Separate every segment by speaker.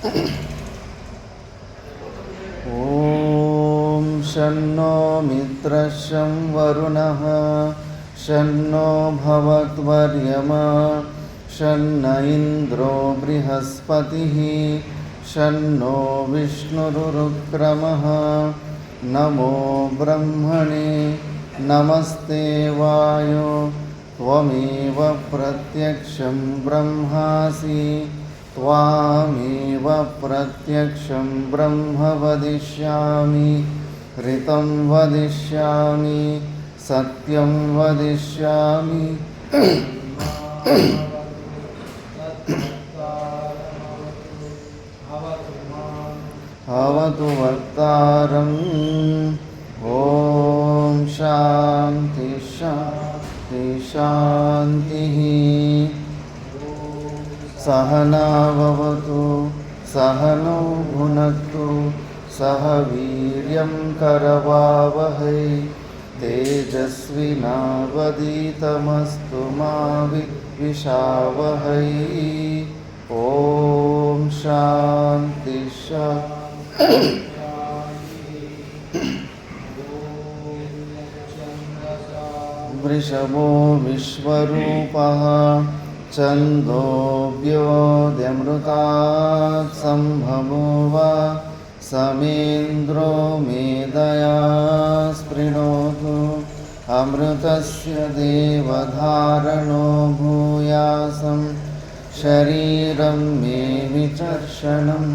Speaker 1: ॐ शन्नो मित्रः शं वरुणः शन्नो भवत्वर्यमा शन्न इन्द्रो बृहस्पतिः शन्नो विष्णुरुक्रमः नमो ब्रह्मणे नमस्ते वायो त्वमेव प्रत्यक्षं ब्रह्मासि त्वामेव प्रत्यक्षं ब्रह्म वदिष्यामि ऋतं वदिष्यामि सत्यं वदिष्यामि अवतु वक्तारम् ॐ शान्ति शान्ति शान्तिः सहनाववतु सहनौ भुनक्तु सह वीर्यं करवावहै तेजस्विनावधीतमस्तु मा विद्विषावहै ॐ शान्ति वृषभो विश्वरूपः छन्दोऽव्योऽमृतात् सम्भवो वा समेन्द्रो मेधया स्पृणोतु अमृतस्य देवधारणो भूयासं शरीरं मे विचर्षणम्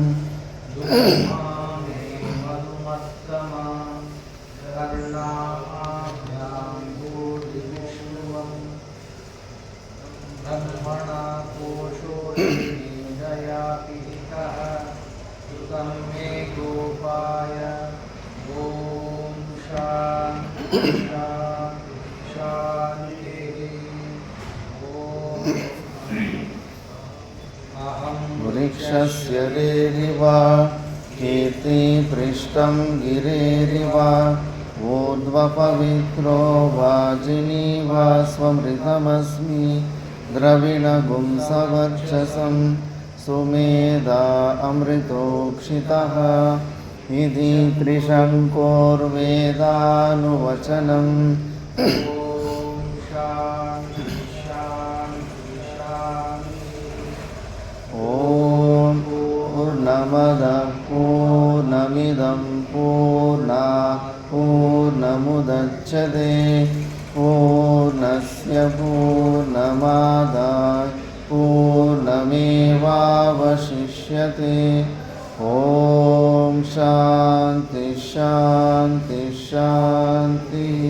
Speaker 2: मे गोपाय ॐ शान्ति
Speaker 1: वृक्षस्य रेरिव कीर्तिपृष्ठं गिरेरिव ऊर्ध्वपवित्रो वाजिनीव स्वमृतमस्मि द्रविणगुं सवर्चसं सुमेधा अमृतोक्षितः इति त्रिशङ्कोर्वेदानुवचनम् ॐ पूर्णमदः पूर्णमिदं पूर्णात् पूर्णमुदच्यते पूर्णस्य पूर्णमादाय पूर्णमेवावशिष्यते ॐ शान्ति शान्ति शान्तिः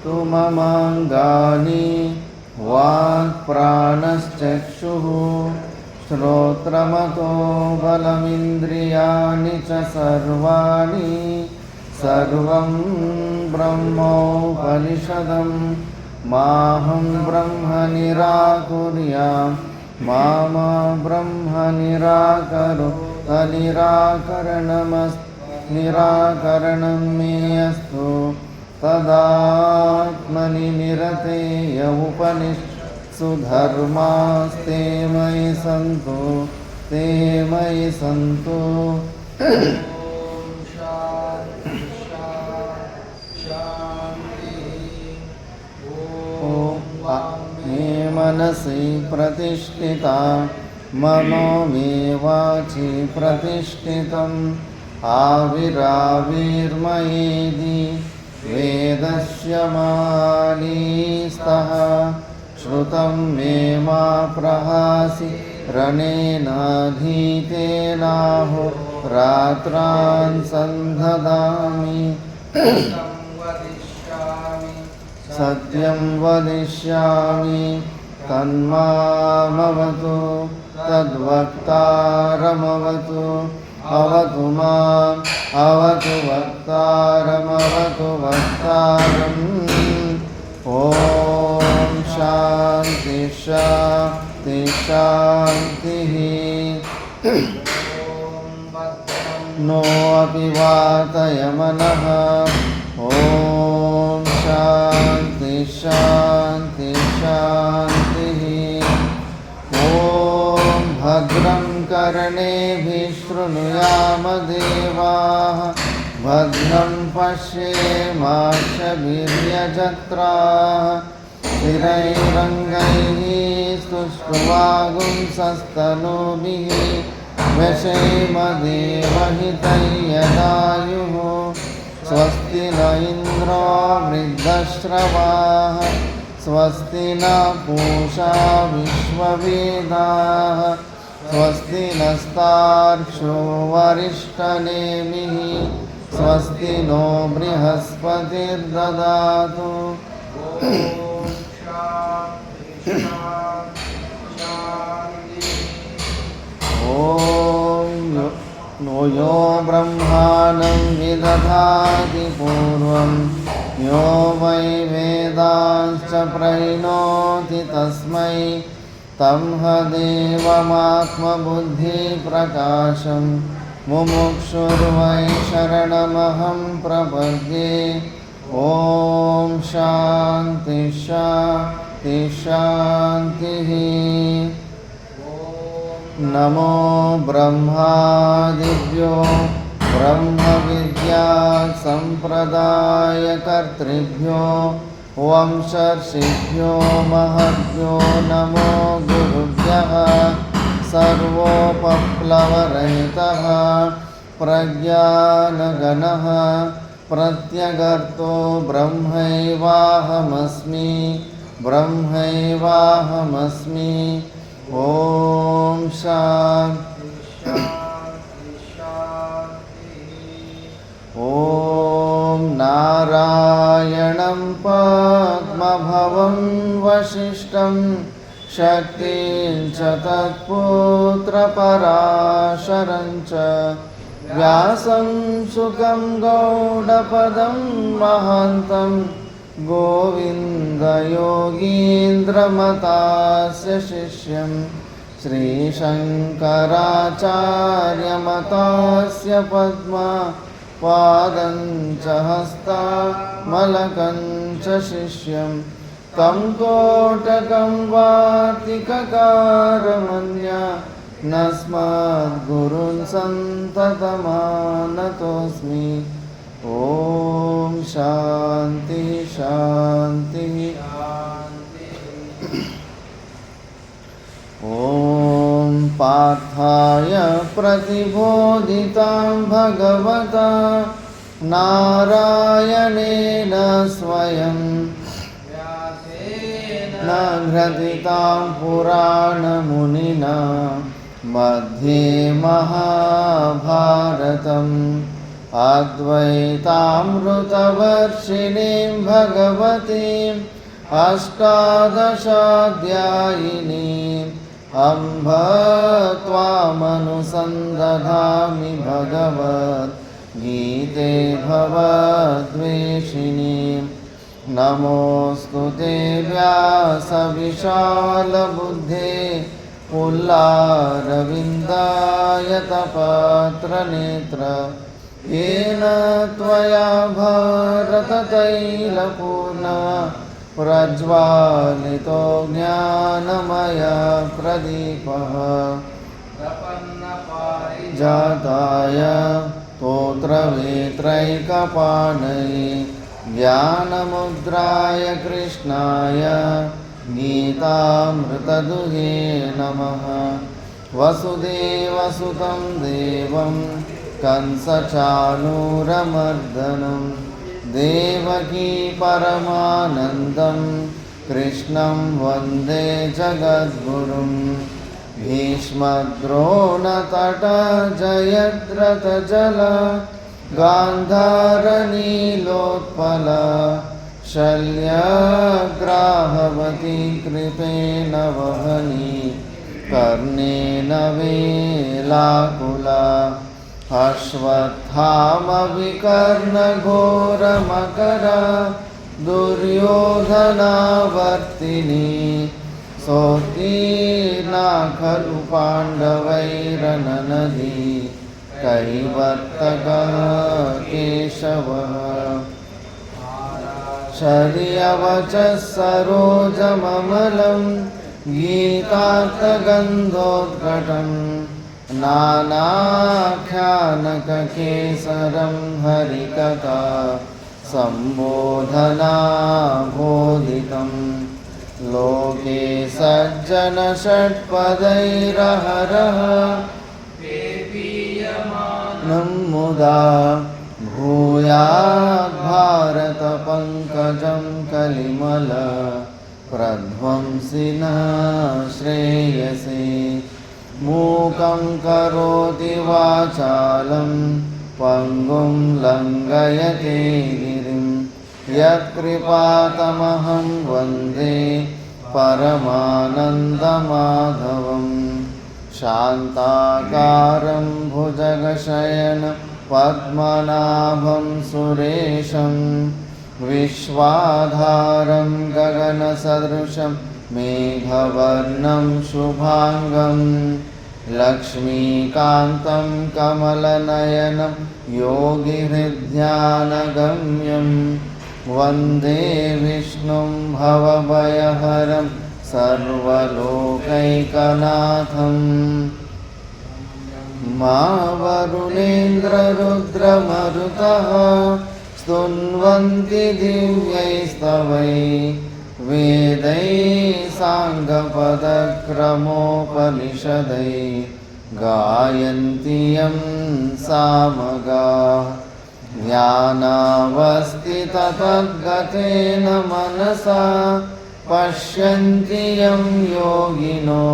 Speaker 1: तु ममाङ्गानि वाक्प्राणश्चक्षुः श्रोत्रमतो बलमिन्द्रियाणि च सर्वाणि सर्वं ब्रह्मोपनिषदं माहं ब्रह्म निराकुर्यां मा ब्रह्म निराकरणं मे अस्तु तदात्मनि निरतेय उपनिषत्सु धर्मास्ते मयि सन्तु ते मयि सन्तु मे मनसि प्रतिष्ठिता मनो मे वाचि प्रतिष्ठितम् आविराविर्मयेदि वेदस्य मानीस्तः श्रुतं मे मा प्रहासि रणेनाधीतेनाहो रात्रान् सन्धदामि सत्यं वदिष्यामि तन्मामवतु तद्वक्तारमवतु अवतु माम् अवतु वक्तारमवतु वक्तारम् ॐ शान्ति शान्ति शान्तिः नो अपि वातयमनः ॐ शान्ति शान्ति शान्तिः ॐ कर्णेभिः शृणुयाम देवाः भद्रं पश्येमाक्षभिर्यजत्राः स्थिरैरङ्गैः स्तुष्ट्वागुंसस्तनूभिः व्यशेम देवहितं यदायुः स्वस्ति न इन्द्रो वृद्धश्रवाः स्वस्ति न पूषा विश्ववेदाः स्वस्ति नस्तार्क्ष्यो वरिष्ठनेमिः स्वस्ति नो बृहस्पतिर्ददातु। नो यो ब्रह्माणं विदधाति पूर्वं यो वै वेदांश्च प्रणोति तस्मै तं ह देवमात्मबुद्धिप्रकाशं मुमुक्षुर्वै शरणमहं प्रपद्ये। ॐ शान्ति शान्ति शान्तिः। नमो ब्रह्मादिभ्यो ब्रह्मविद्या सम्प्रदायकर्तृभ्यो वंशर्षिभ्यो महद्भ्यो नमो गुरुभ्यः। सर्वोपप्लवरहितः प्रज्ञानगणः प्रत्यगर्तो ब्रह्मैवाहमस्मि ब्रह्मैवाहमस्मि। ॐ शान्ति ॐ नारायणं पद्मभवं वसिष्ठं शक्तिं च तत्पुत्रपराशरं च व्यासं सुखं गौडपदं महान्तं गोविन्दयोगीन्द्रमतास्य शिष्यं श्रीशङ्कराचार्यमतास्य पद्मपादं च हस्तामलकं च शिष्यं तं कोटकं वार्तिककारमन्या नस्मद्गुरुन् सन्ततमानतोऽस्मि। ॐ शान्ति शान्ति। ॐ पार्थाय प्रतिबोधितां भगवता नारायणेन स्वयं न घ्रथितां पुराणमुनिना मध्ये महाभारतम् अद्वैतामृतवर्षिणीं भगवतीम् अष्टादशाध्यायिनीम् अम्ब त्वामनुसन्दधामि भगवद्गीते भवद्वेषिणीम्। नमोऽस्तु ते व्यासविशालबुद्धे पुल्लारविन्दायतपत्रनेत्र येन त्वया भारततैलपूर्णः प्रज्वालितो ज्ञानमयप्रदीपः जाताय स्तोत्रवेत्रैकपाणये ज्ञानमुद्राय कृष्णाय गीतामृतदुहे नमः। वसुदेवसुतं देवं कंसचाणूरमर्दनं देवकी परमानन्दं कृष्णं वन्दे जगद्गुरुं। भीष्मद्रोणतटजयद्रथजल गान्धारनीलोत्पल शल्यग्राहवती कृपेण वहनी कर्णेन वेलाकुला अश्वत्थामविकर्णघोरमकरा दुर्योधनावर्तिनी सोत्तीर्णा खलु पाण्डवैरननदी कैवर्तकः केशवः। शर्यवचः सरोजममलं गीतार्थगन्धोद्घटं नानाख्यानककेसरं हरिकथा सम्बोधना बोधितं लोके सज्जनषट्पदैरहरः पेपीयमानं मुदा भूयाद्भारतपङ्कजं कलिमल प्रध्वंसिनः श्रेयसे मूकं करोति वाचालं पङ्गुं लङ्घयते गिरिं यत्कृपातमहं वन्दे परमानन्दमाधवं शान्ताकारं भुजगशयनं पद्मनाभं सुरेशं विश्वाधारं गगनसदृशं मेघवर्णं शुभांगं लक्ष्मीकान्तं कमलनयनं योगिहृद्यानगम्यं वन्दे विष्णुं भवभयहरं सर्वलोकैकनाथं मा वरुणेन्द्ररुद्रमरुतः स्तुन्वन्ति दिव्यैस्तवैः वेदैः साङ्गपदक्रमोपनिषदैः गायन्ति यं सामगाः ध्यानावस्थिततद्गतेन मनसा पश्यन्ति यं योगिनो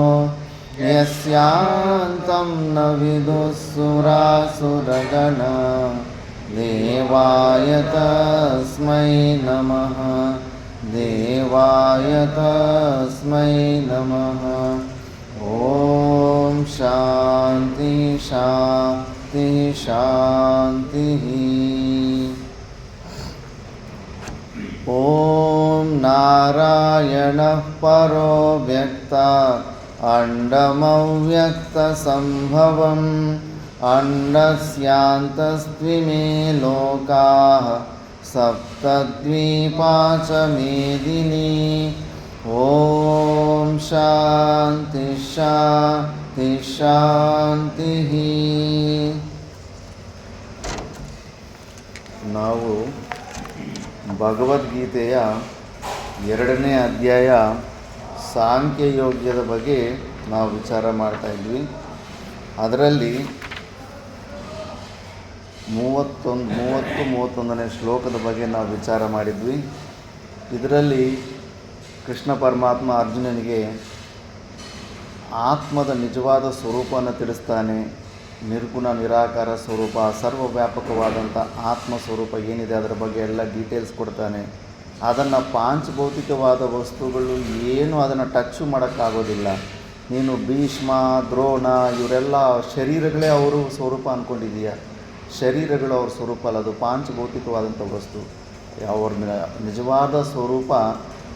Speaker 1: यस्यान्तं न विदुःसुरासुरगणा देवाय तस्मै नमः देवाय तस्मै नमः। ॐ शान्ति शान्ति शान्तिः। ॐ नारायणः परो व्यक्ता अण्डमव्यक्तसम्भवम् अण्डस्यान्तस्त्विमे लोकाः सप्तद्वीपा च मेदिनी। ॐ शान्ति शान्ति शान्तिः। ನಾವು ಭಗವದ್ಗೀತೆಯ 2ನೇ ಅಧ್ಯಾಯ ಸಾಂಖ್ಯಯೋಗ್ಯದ ಬಗ್ಗೆ ನಾವು ವಿಚಾರ ಮಾಡ್ತಾ ಇದ್ವಿ. ಅದರಲ್ಲಿ 31ನೇ ಶ್ಲೋಕದ ಬಗ್ಗೆ ನಾವು ವಿಚಾರ ಮಾಡಿದ್ವಿ. ಇದರಲ್ಲಿ ಕೃಷ್ಣ ಪರಮಾತ್ಮ ಅರ್ಜುನನಿಗೆ ಆತ್ಮದ ನಿಜವಾದ ಸ್ವರೂಪವನ್ನು ತಿಳಿಸ್ತಾನೆ. ನಿರ್ಗುಣ ನಿರಾಕಾರ ಸ್ವರೂಪ, ಸರ್ವವ್ಯಾಪಕವಾದಂಥ ಆತ್ಮ ಸ್ವರೂಪ ಏನಿದೆ ಅದರ ಬಗ್ಗೆ ಎಲ್ಲ ಡೀಟೇಲ್ಸ್ ಕೊಡ್ತಾನೆ. ಅದನ್ನು ಪಾಂಚಭೌತಿಕವಾದ ವಸ್ತುಗಳು ಏನು ಅದನ್ನು ಟಚ್ಚು ಮಾಡೋಕ್ಕಾಗೋದಿಲ್ಲ. ನೀನು ಭೀಷ್ಮ, ದ್ರೋಣ ಇವರೆಲ್ಲ ಶರೀರಗಳೇ ಅವರು ಸ್ವರೂಪ ಅಂದ್ಕೊಂಡಿದೀಯ. ಶರೀರಗಳು ಅವ್ರ ಸ್ವರೂಪ ಅಲ್ಲ, ಅದು ಪಾಂಚಭೌತಿಕವಾದಂಥ ವಸ್ತು. ಅವ್ರ ನಿಜವಾದ ಸ್ವರೂಪ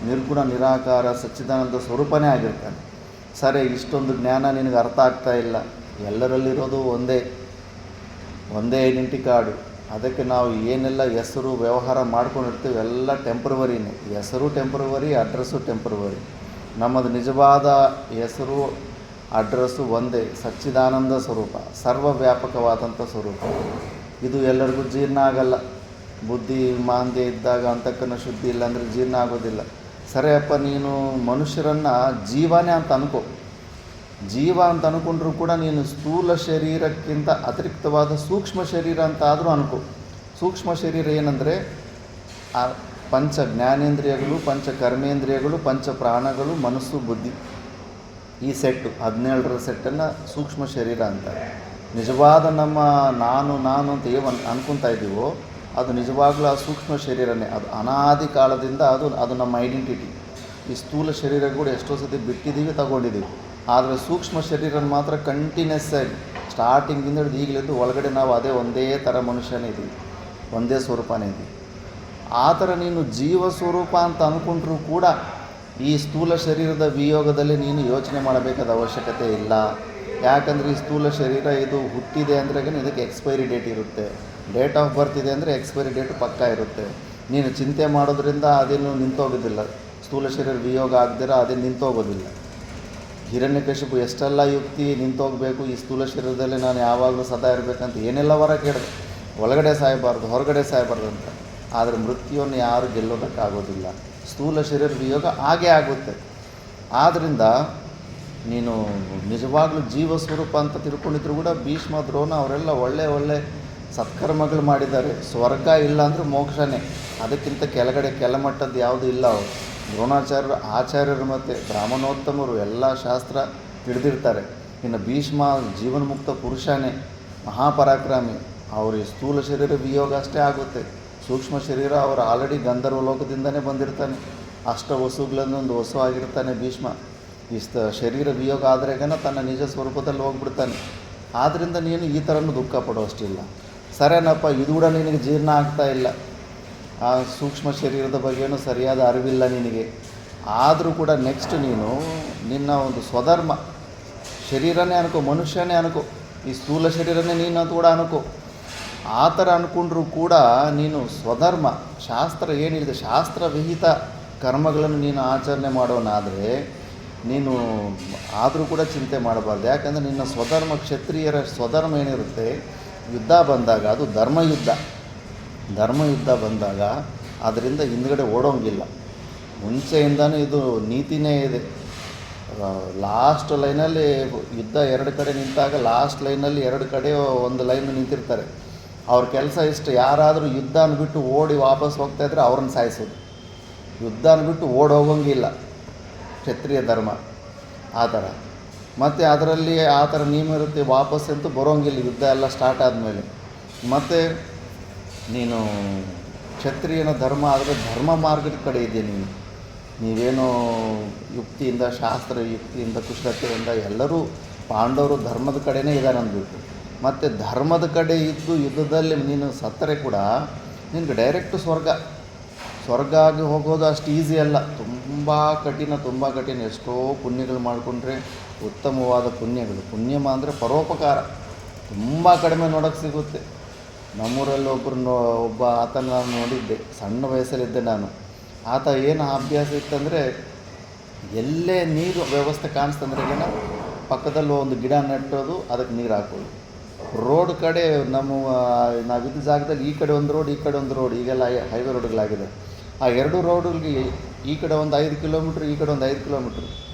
Speaker 1: ನಿರ್ಗುಣ ನಿರಾಕಾರ ಸಚ್ಚಿದಾನಂದ ಸ್ವರೂಪನೇ ಆಗಿರ್ತಾನೆ. ಸರಿ, ಇಷ್ಟೊಂದು ಜ್ಞಾನ ನಿನಗೆ ಅರ್ಥ ಆಗ್ತಾ ಇಲ್ಲ. ಎಲ್ಲರಲ್ಲಿರೋದು ಒಂದೇ ಐಡೆಂಟಿ ಕಾರ್ಡು. ಅದಕ್ಕೆ ನಾವು ಏನೆಲ್ಲ ಹೆಸರು ವ್ಯವಹಾರ ಮಾಡ್ಕೊಂಡಿರ್ತೀವಿ ಎಲ್ಲ ಟೆಂಪ್ರವರಿನೇ. ಹೆಸರು ಟೆಂಪ್ರವರಿ, ಅಡ್ರೆಸ್ಸು ಟೆಂಪ್ರವರಿ. ನಮ್ಮದು ನಿಜವಾದ ಹೆಸರು ಅಡ್ರೆಸ್ಸು ಒಂದೇ, ಸಚ್ಚಿದಾನಂದ ಸ್ವರೂಪ, ಸರ್ವವ್ಯಾಪಕವಾದಂಥ ಸ್ವರೂಪ. ಇದು ಎಲ್ಲರಿಗೂ ಜೀರ್ಣ ಆಗಲ್ಲ. ಬುದ್ಧಿ ಮಾಂದ್ಯ ಇದ್ದಾಗ ಅಂತಕ್ಕನ ಶುದ್ಧಿ ಇಲ್ಲ ಅಂದರೆ ಜೀರ್ಣ ಆಗೋದಿಲ್ಲ. ಸರಿಯಪ್ಪ, ನೀನು ಮನುಷ್ಯರನ್ನು ಜೀವನೇ ಅಂತ ಅನ್ಕೋ. ಜೀವ ಅಂತ ಅಂದ್ಕೊಂಡ್ರೂ ಕೂಡ ನೀನು ಸ್ಥೂಲ ಶರೀರಕ್ಕಿಂತ ಅತಿರಿಕ್ತವಾದ ಸೂಕ್ಷ್ಮ ಶರೀರ ಅಂತ ಆದರೂ ಅನ್ಕೋ. ಸೂಕ್ಷ್ಮ ಶರೀರ ಏನಂದರೆ ಆ ಪಂಚ ಜ್ಞಾನೇಂದ್ರಿಯಗಳು, ಪಂಚ ಕರ್ಮೇಂದ್ರಿಯಗಳು, ಪಂಚ ಪ್ರಾಣಗಳು, ಮನಸ್ಸು, ಬುದ್ಧಿ, ಈ ಸೆಟ್ಟು 17ರ ಸೆಟ್ಟನ್ನು ಸೂಕ್ಷ್ಮ ಶರೀರ ಅಂತಾರೆ. ನಿಜವಾದ ನಮ್ಮ ನಾನು ಅಂತ ಏನು ಅನ್ಕೊತಾ ಇದ್ದೀವೋ ಅದು ನಿಜವಾಗ್ಲೂ ಆ ಸೂಕ್ಷ್ಮ ಶರೀರನೇ. ಅದು ಅನಾದಿ ಕಾಲದಿಂದ ಅದು ನಮ್ಮ ಐಡೆಂಟಿಟಿ. ಈ ಸ್ಥೂಲ ಶರೀರ ಕೂಡ ಎಷ್ಟೋ ಸತಿ ಬಿಟ್ಟಿದ್ದೀವಿ, ತಗೊಂಡಿದ್ದೀವಿ. ಆದರೆ ಸೂಕ್ಷ್ಮ ಶರೀರನ ಮಾತ್ರ ಕಂಟಿನ್ಯೂಸ್ ಆಗಿ ಸ್ಟಾರ್ಟಿಂಗಿಂದ ಹಿಡಿದು ಈಗಲಿದ್ದು ಒಳಗಡೆ ನಾವು ಒಂದೇ ಥರ ಮನುಷ್ಯನೇ ಇದ್ದೀವಿ, ಒಂದೇ ಸ್ವರೂಪನೇ ಇದ್ದೀವಿ. ಆ ಥರ ನೀನು ಜೀವ ಸ್ವರೂಪ ಅಂತ ಅಂದ್ಕೊಂಡ್ರೂ ಕೂಡ ಈ ಸ್ಥೂಲ ಶರೀರದ ವಿಯೋಗದಲ್ಲಿ ನೀನು ಯೋಚನೆ ಮಾಡಬೇಕಾದ ಅವಶ್ಯಕತೆ ಇಲ್ಲ. ಯಾಕಂದರೆ ಈ ಸ್ಥೂಲ ಶರೀರ ಇದು ಹುಟ್ಟಿದೆ ಅಂದರೆ ಇದಕ್ಕೆ ಎಕ್ಸ್ಪೈರಿ ಡೇಟ್ ಇರುತ್ತೆ. ಡೇಟ್ ಆಫ್ ಬರ್ತ್ ಇದೆ ಅಂದರೆ ಎಕ್ಸ್ಪೈರಿ ಡೇಟ್ ಪಕ್ಕಾ ಇರುತ್ತೆ. ನೀನು ಚಿಂತೆ ಮಾಡೋದ್ರಿಂದ ಅದೇನು ನಿಂತೋಗೋದಿಲ್ಲ. ಸ್ಥೂಲ ಶರೀರ ವಿಯೋಗ ಆಗದಿರ ಅದೇ ನಿಂತೋಗೋದಿಲ್ಲ. ಹಿರಣ್ಯಕಶಿಪು ಎಷ್ಟೆಲ್ಲ ಯುಕ್ತಿ ನಿಂತೋಗಬೇಕು, ಈ ಸ್ಥೂಲ ಶರೀರದಲ್ಲಿ ನಾನು ಯಾವಾಗಲೂ ಸದಾ ಇರಬೇಕಂತ ಏನೆಲ್ಲ ವರ ಕೇಳಿದೆ, ಒಳಗಡೆ ಸಾಯಬಾರ್ದು ಹೊರಗಡೆ ಸಾಯಬಾರ್ದು ಅಂತ. ಆದರೆ ಮೃತ್ಯುವನ್ನು ಯಾರು ಗೆಲ್ಲೋದಕ್ಕಾಗೋದಿಲ್ಲ. ಸ್ಥೂಲ ಶರೀರ ವಿಯೋಗ ಹಾಗೇ ಆಗುತ್ತೆ. ಆದ್ದರಿಂದ ನೀನು ನಿಜವಾಗ್ಲೂ ಜೀವ ಸ್ವರೂಪ ಅಂತ ತಿಳ್ಕೊಂಡಿದ್ರು ಕೂಡ ಭೀಷ್ಮ, ದ್ರೋಣ ಅವರೆಲ್ಲ ಒಳ್ಳೆ ಸತ್ಕರ್ಮಗಳು ಮಾಡಿದ್ದಾರೆ. ಸ್ವರ್ಗ ಇಲ್ಲ ಅಂದರೆ ಮೋಕ್ಷನೇ, ಅದಕ್ಕಿಂತ ಕೆಳಗಡೆ ಕೆಳಮಟ್ಟದ್ದು ಯಾವುದೂ ಇಲ್ಲ. ಅವರು ದ್ರೋಣಾಚಾರ್ಯರು, ಆಚಾರ್ಯರು ಮತ್ತು ಬ್ರಾಹ್ಮಣೋತ್ತಮರು ಎಲ್ಲ ಶಾಸ್ತ್ರ ತಿಳಿದಿರ್ತಾರೆ. ಇನ್ನು ಭೀಷ್ಮ ಜೀವನ್ಮುಕ್ತ ಪುರುಷನೇ, ಮಹಾಪರಾಕ್ರಮಿ. ಅವ್ರಿಗೆ ಸ್ಥೂಲ ಶರೀರ ವಿಯೋಗ ಅಷ್ಟೇ ಆಗುತ್ತೆ. ಸೂಕ್ಷ್ಮ ಶರೀರ ಅವರು ಆಲ್ರೆಡಿ ಗಂಧರ್ವ ಲೋಕದಿಂದನೇ ಬಂದಿರ್ತಾನೆ. ಅಷ್ಟ ವಸುಗಳನ್ನೊಂದು ವಸು ಆಗಿರ್ತಾನೆ ಭೀಷ್ಮ. ಶರೀರ ವಿಯೋಗ ಆದ್ರೇಗನ ತನ್ನ ನಿಜ ಸ್ವರೂಪದಲ್ಲಿ ಹೋಗ್ಬಿಡ್ತಾನೆ. ಆದ್ದರಿಂದ ನೀನು ಈ ಥರನೂ ದುಃಖ ಪಡೋಷ್ಟಿಲ್ಲ. ಸರೇನಪ್ಪ, ಇದು ಕೂಡ ನಿನಗೆ ಜೀರ್ಣ ಆಗ್ತಾ ಇಲ್ಲ, ಆ ಸೂಕ್ಷ್ಮ ಶರೀರದ ಬಗ್ಗೆಯೂ ಸರಿಯಾದ ಅರಿವಿಲ್ಲ ನಿನಗೆ. ಆದರೂ ಕೂಡ ನೆಕ್ಸ್ಟ್ ನೀನು ನಿನ್ನ ಒಂದು ಸ್ವಧರ್ಮ ಶರೀರನೇ ಅನ್ಕೋ, ಮನುಷ್ಯನೇ ಅನ್ಕೋ, ಈ ಸ್ಥೂಲ ಶರೀರನೇ ನೀನು ಅದು ಕೂಡ ಅನ್ಕೋ. ಆ ಥರ ಅಂದ್ಕೊಂಡ್ರೂ ಕೂಡ ನೀನು ಸ್ವಧರ್ಮ ಶಾಸ್ತ್ರ ಏನಿದೆ, ಶಾಸ್ತ್ರವಿಹಿತ ಕರ್ಮಗಳನ್ನು ನೀನು ಆಚರಣೆ ಮಾಡೋನಾದರೆ ನೀನು ಆದರೂ ಕೂಡ ಚಿಂತೆ ಮಾಡಬಾರ್ದು. ಯಾಕಂದರೆ ನಿನ್ನ ಸ್ವಧರ್ಮ, ಕ್ಷತ್ರಿಯರ ಸ್ವಧರ್ಮ ಏನಿರುತ್ತೆ, ಯುದ್ಧ ಬಂದಾಗ ಅದು ಧರ್ಮಯುದ್ಧ ಬಂದಾಗ ಅದರಿಂದ ಹಿಂದ್ಗಡೆ ಓಡೋಂಗಿಲ್ಲ. ಮುಂಚೆಯಿಂದನೂ ಇದು ನೀತಿನೇ ಇದೆ. ಲಾಸ್ಟ್ ಲೈನಲ್ಲಿ ಯುದ್ಧ 2 ಕಡೆ ನಿಂತಾಗ ಲಾಸ್ಟ್ ಲೈನಲ್ಲಿ 2 ಕಡೆ ಒಂದು ಲೈನ್ ನಿಂತಿರ್ತಾರೆ. ಅವ್ರ ಕೆಲಸ ಇಷ್ಟು, ಯಾರಾದರೂ ಯುದ್ಧ ಅಂದ್ಬಿಟ್ಟು ಓಡಿ ವಾಪಸ್ ಹೋಗ್ತಾಯಿದ್ರೆ ಅವ್ರನ್ನ ಸಾಯಿಸೋದು. ಯುದ್ಧ ಅಂದ್ಬಿಟ್ಟು ಹೋಗೋಂಗಿಲ್ಲ ಕ್ಷತ್ರಿಯ ಧರ್ಮ ಆ ಥರ. ಮತ್ತು ಅದರಲ್ಲಿ ಆ ಥರ ನಿಯಮ ಇರುತ್ತೆ, ವಾಪಸ್ ಅಂತೂ ಬರೋಂಗಿಲ್ಲ ಯುದ್ಧ ಎಲ್ಲ ಸ್ಟಾರ್ಟ್ ಆದಮೇಲೆ. ಮತ್ತು ನೀನು ಕ್ಷತ್ರಿಯನ ಧರ್ಮ ಆದರೆ ಧರ್ಮ ಮಾರ್ಗದ ಕಡೆ ಇದೆಯಾ ನೀವೇನೋ ಯುಕ್ತಿಯಿಂದ, ಶಾಸ್ತ್ರ ಯುಕ್ತಿಯಿಂದ, ಕುಶಲತೆಯಿಂದ ಎಲ್ಲರೂ ಪಾಂಡವರು ಧರ್ಮದ ಕಡೆನೇ ಇದ್ದಾರೆ ಅಂದ್ಬಿಟ್ಟು. ಮತ್ತು ಧರ್ಮದ ಕಡೆ ಇದ್ದು ಯುದ್ಧದಲ್ಲಿ ನೀನು ಸತ್ತರೆ ಕೂಡ ನಿನಗೆ ಡೈರೆಕ್ಟ್ ಸ್ವರ್ಗ ಆಗಿ ಹೋಗೋದು ಅಷ್ಟು ಈಸಿ ಅಲ್ಲ. ತುಂಬ ಕಠಿಣ. ಎಷ್ಟೋ ಪುಣ್ಯಗಳು ಮಾಡಿಕೊಂಡ್ರೆ ಉತ್ತಮವಾದ ಪುಣ್ಯಮ ಅಂದರೆ ಪರೋಪಕಾರ ತುಂಬ ಕಡಿಮೆ ನೋಡೋಕ್ಕೆ ಸಿಗುತ್ತೆ. ನಮ್ಮೂರಲ್ಲಿ ಒಬ್ಬ ಆತನ ನಾನು ನೋಡಿದ್ದೆ, ಸಣ್ಣ ವಯಸ್ಸಲ್ಲಿದ್ದೆ ನಾನು. ಆತ ಏನು ಅಭ್ಯಾಸ ಇತ್ತಂದರೆ, ಎಲ್ಲೇ ನೀರು ವ್ಯವಸ್ಥೆ ಕಾಣಿಸ್ತಂದ್ರೆ ಏನ ಪಕ್ಕದಲ್ಲಿ ಒಂದು ಗಿಡ ನೆಟ್ಟೋದು, ಅದಕ್ಕೆ ನೀರು ಹಾಕೋದು. ರೋಡ್ ಕಡೆ ನಾವಿದ್ದ ಜಾಗದಲ್ಲಿ ಈ ಕಡೆ ಒಂದು ರೋಡ್, ಈ ಕಡೆ ಒಂದು ರೋಡ್, ಈಗೆಲ್ಲ ಹೈವೇ ರೋಡ್ಗಳಾಗಿದೆ. ಆ 2 ರೋಡ್ಗಳಿಗೆ ಈ ಕಡೆ ಒಂದು 5 ಕಿಲೋಮೀಟ್ರ್, ಈ ಕಡೆ ಒಂದು 5 ಕಿಲೋಮೀಟ್ರ್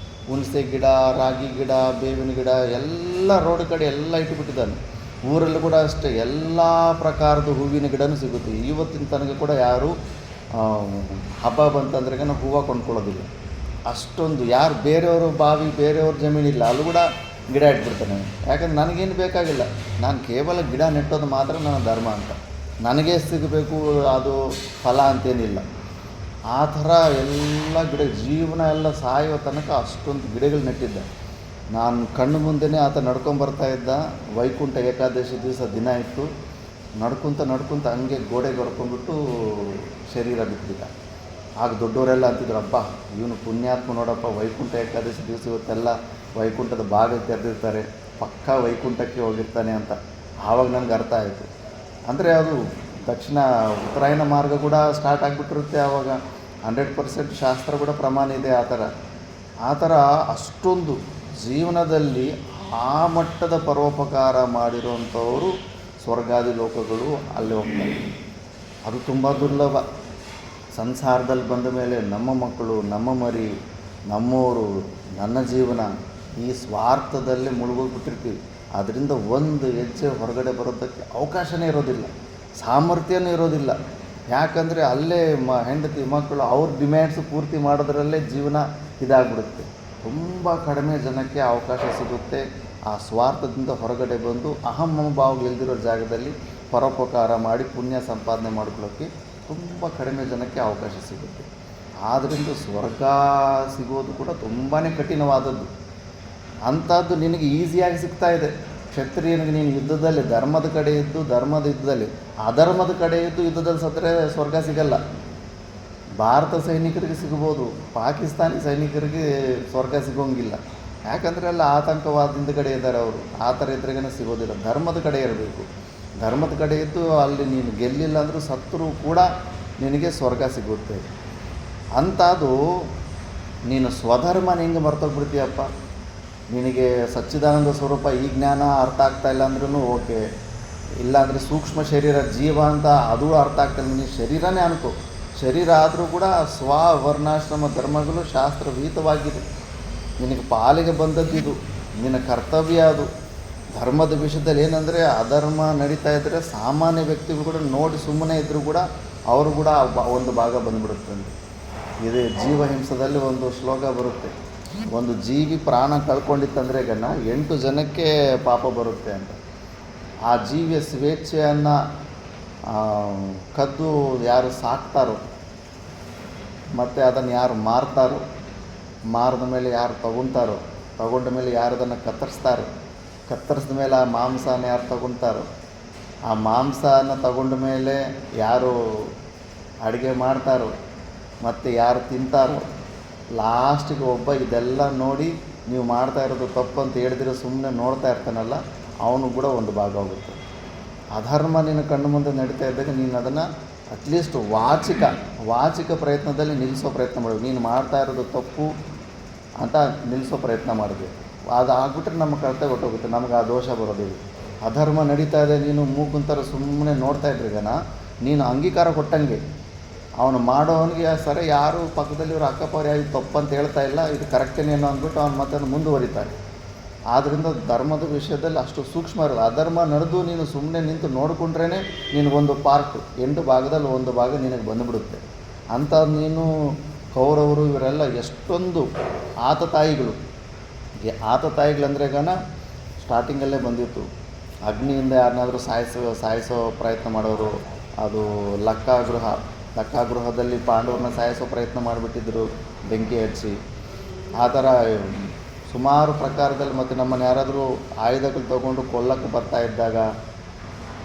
Speaker 1: ಹುಣಸೆ ಗಿಡ, ರಾಗಿ ಗಿಡ, ಬೇವಿನ ಗಿಡ ಎಲ್ಲ ರೋಡ್ ಕಡೆ ಎಲ್ಲ ಇಟ್ಟುಬಿಟ್ಟಿದ್ದಾನೆ. ಊರಲ್ಲೂ ಕೂಡ ಅಷ್ಟೇ ಎಲ್ಲ ಪ್ರಕಾರದ ಹೂವಿನ ಗಿಡನೂ ಸಿಗುತ್ತೆ. ಇವತ್ತಿನ ತನಕ ಕೂಡ ಯಾರು ಹಬ್ಬ ಬಂತಂದ್ರೆ ಹೂವು ಕೊಂಡ್ಕೊಳ್ಳೋದಿಲ್ಲ. ಅಷ್ಟೊಂದು ಯಾರು ಬೇರೆಯವರು ಬಾವಿ, ಬೇರೆಯವ್ರ ಜಮೀನಿಲ್ಲ, ಅಲ್ಲೂ ಕೂಡ ಗಿಡ ಇಟ್ಬಿಡ್ತಾನೆ. ಯಾಕಂದ್ರೆ ನನಗೇನು ಬೇಕಾಗಿಲ್ಲ, ನಾನು ಕೇವಲ ಗಿಡ ನೆಟ್ಟೋದು ಮಾತ್ರ ನನ್ನ ಧರ್ಮ ಅಂತ, ನನಗೇ ಸಿಗಬೇಕು ಅದು ಫಲ ಅಂತೇನಿಲ್ಲ. ಆ ಥರ ಎಲ್ಲ ಜೀವನ ಎಲ್ಲ ಸಾಯೋ ತನಕ ಅಷ್ಟೊಂದು ಗಿಡಗಳು ನೆಟ್ಟಿದ್ದ. ನಾನು ಕಣ್ಣು ಮುಂದೆನೇ ಆತ ನಡ್ಕೊಂಬರ್ತಾ ಇದ್ದ. ವೈಕುಂಠ ಏಕಾದಶಿ ದಿವಸ ದಿನ ಇತ್ತು. ನಡ್ಕೊತ ಹಂಗೆ ಗೋಡೆಗೆ ಹೊಡ್ಕೊಂಡ್ಬಿಟ್ಟು ಶರೀರ ಬಿಟ್ಬಿಟ್ಟ. ಆಗ ದೊಡ್ಡವರೆಲ್ಲ ಅಂತಿದ್ರು, ಅಪ್ಪ ಇವನು ಪುಣ್ಯಾತ್ಮ ನೋಡಪ್ಪ, ವೈಕುಂಠ ಏಕಾದಶಿ ದಿವಸ ಇವತ್ತೆಲ್ಲ ವೈಕುಂಠದ ಬಾಗಿಲು ತೆರೆದಿರ್ತಾರೆ, ಪಕ್ಕಾ ವೈಕುಂಠಕ್ಕೆ ಹೋಗಿರ್ತಾನೆ ಅಂತ. ಆವಾಗ ನನಗೆ ಅರ್ಥ ಆಯಿತು. ಅಂದರೆ ಅದು ಉತ್ತರಾಯಣ ಮಾರ್ಗ ಕೂಡ ಸ್ಟಾರ್ಟ್ ಆಗಿಬಿಟ್ಟಿರುತ್ತೆ ಆವಾಗ. 100% ಶಾಸ್ತ್ರ ಕೂಡ ಪ್ರಮಾಣ ಇದೆ. ಆ ಥರ ಅಷ್ಟೊಂದು ಜೀವನದಲ್ಲಿ ಆ ಮಟ್ಟದ ಪರೋಪಕಾರ ಮಾಡಿರುವಂಥವರು ಸ್ವರ್ಗಾದಿ ಲೋಕಗಳು ಅಲ್ಲಿ ಹೋಗ್ತಾರೆ. ಅದು ತುಂಬ ದುರ್ಲಭ. ಸಂಸಾರದಲ್ಲಿ ಬಂದ ಮೇಲೆ ನಮ್ಮ ಮಕ್ಕಳು, ನಮ್ಮ ಮರಿ, ನಮ್ಮವರು, ನನ್ನ ಜೀವನ, ಈ ಸ್ವಾರ್ಥದಲ್ಲಿ ಮುಳುಗೋಗ್ಬಿಟ್ಟಿರ್ತೀವಿ. ಅದರಿಂದ ಒಂದು ಹೆಜ್ಜೆ ಹೊರಗಡೆ ಬರೋದಕ್ಕೆ ಅವಕಾಶನೇ ಇರೋದಿಲ್ಲ, ಸಾಮರ್ಥ್ಯನೂ ಇರೋದಿಲ್ಲ. ಯಾಕಂದರೆ ಅಲ್ಲೇ ಹೆಂಡತಿ ಮಕ್ಕಳು ಅವ್ರ ಡಿಮ್ಯಾಂಡ್ಸು ಪೂರ್ತಿ ಮಾಡೋದ್ರಲ್ಲೇ ಜೀವನ ಇದಾಗ್ಬಿಡುತ್ತೆ. ತುಂಬ ಕಡಿಮೆ ಜನಕ್ಕೆ ಅವಕಾಶ ಸಿಗುತ್ತೆ ಆ ಸ್ವಾರ್ಥದಿಂದ ಹೊರಗಡೆ ಬಂದು ಅಹಂಭಾವಗಳಿಲ್ದಿರೋ ಜಾಗದಲ್ಲಿ ಪರೋಪಕಾರ ಮಾಡಿ ಪುಣ್ಯ ಸಂಪಾದನೆ ಮಾಡ್ಕೊಳ್ಳೋಕ್ಕೆ ತುಂಬ ಕಡಿಮೆ ಜನಕ್ಕೆ ಅವಕಾಶ ಸಿಗುತ್ತೆ. ಆದ್ದರಿಂದ ಸ್ವರ್ಗ ಸಿಗೋದು ಕೂಡ ತುಂಬಾ ಕಠಿಣವಾದದ್ದು. ಅಂಥದ್ದು ನಿನಗೆ ಈಸಿಯಾಗಿ ಸಿಗ್ತಾ ಇದೆ. ಕ್ಷತ್ರಿಯನಿಗೆ ನೀನು ಯುದ್ಧದಲ್ಲಿ ಧರ್ಮದ ಕಡೆ ಇದ್ದು, ಧರ್ಮದ ಯುದ್ಧದಲ್ಲಿ ಅಧರ್ಮದ ಕಡೆ ಇದ್ದು ಯುದ್ಧದಲ್ಲಿ ಸತ್ತರೆ ಸ್ವರ್ಗ ಸಿಗಲ್ಲ. ಭಾರತ ಸೈನಿಕರಿಗೆ ಸಿಗ್ಬೋದು, ಪಾಕಿಸ್ತಾನಿ ಸೈನಿಕರಿಗೆ ಸ್ವರ್ಗ ಸಿಗೋಂಗಿಲ್ಲ. ಯಾಕಂದರೆ ಎಲ್ಲ ಆತಂಕವಾದದಿಂದ ಕಡೆ ಇದ್ದಾರೆ ಅವರು. ಆ ಥರ ಇದ್ರಿಗೇ ಸಿಗೋದಿಲ್ಲ. ಧರ್ಮದ ಕಡೆ ಇರಬೇಕು. ಧರ್ಮದ ಕಡೆ ಇದ್ದು ಅಲ್ಲಿ ನೀನು ಗೆಲ್ಲಿಲ್ಲ ಅಂದರೂ ಸತ್ತರೂ ಕೂಡ ನಿನಗೆ ಸ್ವರ್ಗ ಸಿಗುತ್ತೆ. ಅಂಥದ್ದು ನೀನು ಸ್ವಧರ್ಮನ ಹೆಂಗೆ ಮರ್ತೋಗ್ಬಿಡ್ತೀಯಪ್ಪ. ನಿನಗೆ ಸಚ್ಚಿದಾನಂದ ಸ್ವರೂಪ ಈ ಜ್ಞಾನ ಅರ್ಥ ಆಗ್ತಾ ಇಲ್ಲ ಅಂದ್ರೂ ಓಕೆ, ಇಲ್ಲಾಂದರೆ ಸೂಕ್ಷ್ಮ ಶರೀರ ಜೀವ ಅಂತ ಅದು ಅರ್ಥ ಆಗ್ತಾಯಿಲ್ಲ, ನಿನಗೆ ಶರೀರನೇ ಅನ್ಕೋ. ಶರೀರ ಆದರೂ ಕೂಡ ವರ್ಣಾಶ್ರಮ ಧರ್ಮಗಳು ಶಾಸ್ತ್ರವೀತವಾಗಿದೆ. ನಿನಗೆ ಪಾಲಿಗೆ ಬಂದದ್ದಿದು, ನಿನ್ನ ಕರ್ತವ್ಯ ಅದು. ಧರ್ಮದ ವಿಷಯದಲ್ಲಿ ಏನಂದರೆ ಅಧರ್ಮ ನಡೀತಾ ಇದ್ದರೆ ಸಾಮಾನ್ಯ ವ್ಯಕ್ತಿಗಳು ಕೂಡ ನೋಡಿ ಸುಮ್ಮನೆ ಇದ್ದರೂ ಕೂಡ ಅವರು ಕೂಡ ಒಂದು ಭಾಗ ಬಂದ್ಬಿಡುತ್ತೆ. ಇದೇ ಜೀವಹಿಂಸದಲ್ಲಿ ಒಂದು ಶ್ಲೋಕ ಬರುತ್ತೆ, ಒಂದು ಜೀವಿ ಪ್ರಾಣ ಕಳ್ಕೊಂಡಿತ್ತಂದರೆ 8 ಜನಕ್ಕೆ ಪಾಪ ಬರುತ್ತೆ ಅಂತ. ಆ ಜೀವಿಯ ಸ್ವೇಚ್ಛೆಯನ್ನು ಕದ್ದು ಯಾರು ಸಾಕ್ತಾರೋ ಮತ್ತು ಅದನ್ನು ಯಾರು ಮಾರ್ತಾರೋ, ಮಾರಿದ ಮೇಲೆ ಯಾರು ತಗೊತಾರೋ, ತಗೊಂಡ ಮೇಲೆ ಯಾರು ಅದನ್ನು ಕತ್ತರಿಸಿದ ಮೇಲೆ ಆ ಮಾಂಸನ ಯಾರು ತಗೊತಾರೋ, ಆ ಮಾಂಸನ ತಗೊಂಡ ಮೇಲೆ ಯಾರು ಅಡುಗೆ ಮಾಡ್ತಾರೋ ಮತ್ತು ಯಾರು ತಿಂತಾರೋ, ಲಾಸ್ಟಿಗೆ ಒಬ್ಬ ಇದೆಲ್ಲ ನೋಡಿ ನೀವು ಮಾಡ್ತಾ ಇರೋದು ತಪ್ಪು ಅಂತ ಹೇಳಿದ್ರೆ ಸುಮ್ಮನೆ ನೋಡ್ತಾ ಇರ್ತಾನಲ್ಲ, ಅವನು ಕೂಡ ಒಂದು ಭಾಗ ಹೋಗುತ್ತೆ. ಅಧರ್ಮ ನಿನ್ನ ಕಣ್ಣು ಮುಂದೆ ನಡೀತಾ ಇದ್ದಾಗ ನೀನು ಅದನ್ನು ಅಟ್ಲೀಸ್ಟ್ ವಾಚಿಕ ಪ್ರಯತ್ನದಲ್ಲಿ ನಿಲ್ಲಿಸೋ ಪ್ರಯತ್ನ ಮಾಡಬೇಕು. ನೀನು ಮಾಡ್ತಾ ಇರೋದು ತಪ್ಪು ಅಂತ ನಿಲ್ಲಿಸೋ ಪ್ರಯತ್ನ ಮಾಡಬೇಕು. ಅದು ಆಗ್ಬಿಟ್ರೆ ನಮ್ಮ ಕರ್ತವ್ಯ ಹೊಟ್ಟೋಗುತ್ತೆ, ನಮಗೆ ಆ ದೋಷ ಬರೋದಿಲ್ಲ. ಅಧರ್ಮ ನಡೀತಾ ಇದೆ, ನೀನು ಮೂಕುಂತರ ಸುಮ್ಮನೆ ನೋಡ್ತಾ ಇದ್ರಿಗನ ನೀನು ಅಂಗೀಕಾರ ಕೊಟ್ಟಂಗೆ. ಅವನು ಮಾಡೋವನಿಗೆ ಸರಿ, ಯಾರು ಪಕ್ಕದಲ್ಲಿ ಇವರು ಅಕ್ಕಪಕ್ಕ ಯಾರು ತಪ್ಪು ಅಂತ ಹೇಳ್ತಾ ಇಲ್ಲ, ಇದು ಕರೆಕ್ಟೇನೇನೋ ಅಂದ್ಬಿಟ್ಟು ಅವ್ನು ಮತ್ತೆ ಮುಂದುವರಿತಾರೆ. ಆದ್ದರಿಂದ ಧರ್ಮದ ವಿಷಯದಲ್ಲಿ ಅಷ್ಟು ಸೂಕ್ಷ್ಮ ಇರೋದು. ಅಧರ್ಮ ನಡೆದು ನೀನು ಸುಮ್ಮನೆ ನಿಂತು ನೋಡಿಕೊಂಡ್ರೇ ನಿನಗೊಂದು ಪಾರ್ಟ್ 8 ಭಾಗದಲ್ಲಿ 1 ಭಾಗ ನಿನಗೆ ಬಂದುಬಿಡುತ್ತೆ. ಅಂಥ ನೀನು ಕೌರವರು ಇವರೆಲ್ಲ ಎಷ್ಟೊಂದು ಆತತಾಯಿಗಳಂದ್ರೆ ಸ್ಟಾರ್ಟಿಂಗಲ್ಲೇ ಬಂದಿತ್ತು. ಅಗ್ನಿಯಿಂದ ಯಾರನ್ನಾದರೂ ಸಾಯಿಸೋ ಪ್ರಯತ್ನ ಮಾಡೋರು. ಅದು ಲಕ್ಕಾಗೃಹದಲ್ಲಿ ಪಾಂಡವ್ರನ್ನ ಸಾಯಿಸೋ ಪ್ರಯತ್ನ ಮಾಡಿಬಿಟ್ಟಿದ್ರು ಬೆಂಕಿ ಹಚ್ಚಿ. ಆ ಥರ ಸುಮಾರು ಪ್ರಕಾರದಲ್ಲಿ. ಮತ್ತು ನಮ್ಮನ್ನು ಯಾರಾದರೂ ಆಯುಧಗಳು ತೊಗೊಂಡು ಕೊಲ್ಲಕ್ಕೆ ಬರ್ತಾ ಇದ್ದಾಗ,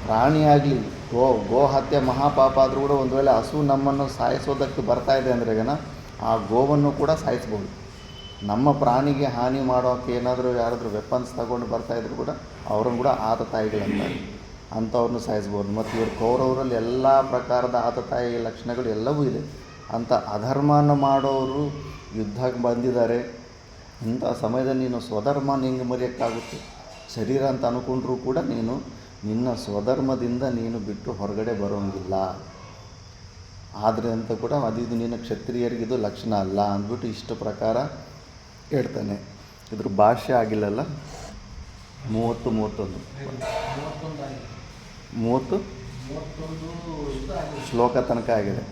Speaker 1: ಪ್ರಾಣಿಯಾಗಲಿ ಗೋ ಹತ್ಯೆ ಮಹಾಪಾಪ ಆದರೂ ಕೂಡ ಒಂದು ವೇಳೆ ಹಸು ನಮ್ಮನ್ನು ಸಾಯಿಸೋದಕ್ಕೆ ಬರ್ತಾ ಇದೆ ಅಂದರೆ ಆ ಗೋವನ್ನು ಕೂಡ ಸಾಯಿಸ್ಬೋದು. ನಮ್ಮ ಪ್ರಾಣಿಗೆ ಹಾನಿ ಮಾಡೋಕ್ಕೆ ಏನಾದರೂ ಯಾರಾದರೂ ವೆಪನ್ಸ್ ತಗೊಂಡು ಬರ್ತಾಯಿದ್ರು ಕೂಡ ಅವ್ರನ್ನ ಕೂಡ ಆತತಾಯಿಗಳಂತಾರೆ, ಅಂಥವ್ರನ್ನೂ ಸಾಯಿಸ್ಬೋದು. ಮತ್ತು ಇವರು ಕೌರವರಲ್ಲಿ ಎಲ್ಲ ಪ್ರಕಾರದ ಆತತಾಯಿ ಲಕ್ಷಣಗಳು ಎಲ್ಲವೂ ಇದೆ. ಅಂಥ ಅಧರ್ಮನ ಮಾಡೋರು ಯುದ್ಧಕ್ಕೆ ಬಂದಿದ್ದಾರೆ. ಇಂಥ ಸಮಯದಲ್ಲಿ ನೀನು ಸ್ವಧರ್ಮ ನಿಂಗೆ ಮರೆಯೋಕ್ಕಾಗುತ್ತೆ. ಶರೀರ ಅಂತ ಅಂದ್ಕೊಂಡ್ರೂ ಕೂಡ ನೀನು ನಿನ್ನ ಸ್ವಧರ್ಮದಿಂದ ನೀನು ಬಿಟ್ಟು ಹೊರಗಡೆ ಬರೋಂಗಿಲ್ಲ. ಆದರೆ ಅಂತ ಕೂಡ ಇದು ನಿನ್ನ ಕ್ಷತ್ರಿಯರಿಗಿದು ಲಕ್ಷಣ ಅಲ್ಲ ಅಂದ್ಬಿಟ್ಟು ಇಷ್ಟು ಪ್ರಕಾರ ಹೇಳ್ತಾನೆ. ಇದ್ರ ಭಾಷೆ ಆಗಿಲ್ಲಲ್ಲ, 30 ಶ್ಲೋಕ ತನಕ ಆಗಿದೆ.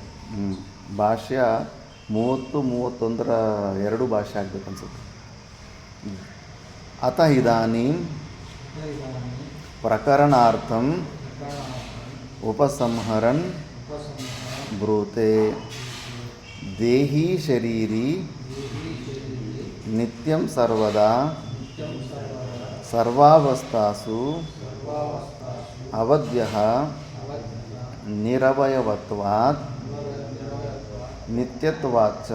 Speaker 1: ಭಾಷ್ಯ 30-31 2 ಭಾಷೆ ಆಗಬೇಕು ಅನ್ಸುತ್ತೆ. ಅತ ಇದಾನೀಂ ಪ್ರಕರಣಾರ್ಥಂ ಉಪಸಂಹರನ್ ಬ್ರೂತೆ ದೇಹಿ ಶರೀರಿ ನಿತ್ಯಂ ಸರ್ವದಾ ಸರ್ವಾವಸ್ಥಾಸು ಅವಧ್ಯಃ ನಿರವಯವತ್ವಾತ್ ನಿತ್ಯತ್ವಾಚ್ಚ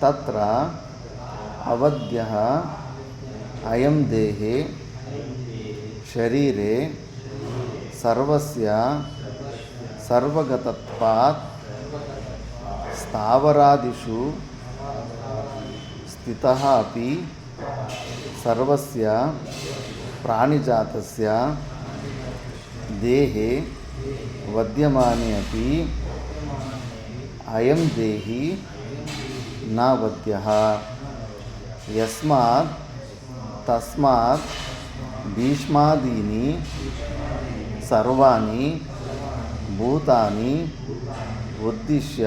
Speaker 1: ತತ್ರ ಅವಧ್ಯಃ ಅಯಂ ದೇಹೇ ಶರೀರೆ ಸರ್ವಸ್ಯ ಸರ್ವಗತತ್ವಾತ್ ಸ್ಥಾವರಾದಿಷು ಸ್ಥಿತಃ ಅಪಿ ಸರ್ವಸ್ಯ ಪ್ರಾಣಿಜಾತಸ್ಯ ದೇಹೇ ವದ್ಯಮಾನೆ ಅಪಿ ಅಯಂ ದೇಹಿ ನ ವದ್ಯಃ ಯಸ್ಮಾತ್ ತಸ್ಮಾತ್ ಭೀಷ್ಮಾದೀನಿ ಸರ್ವಾಣಿ ಭೂತಾನಿ ಉದ್ದಿಶ್ಯ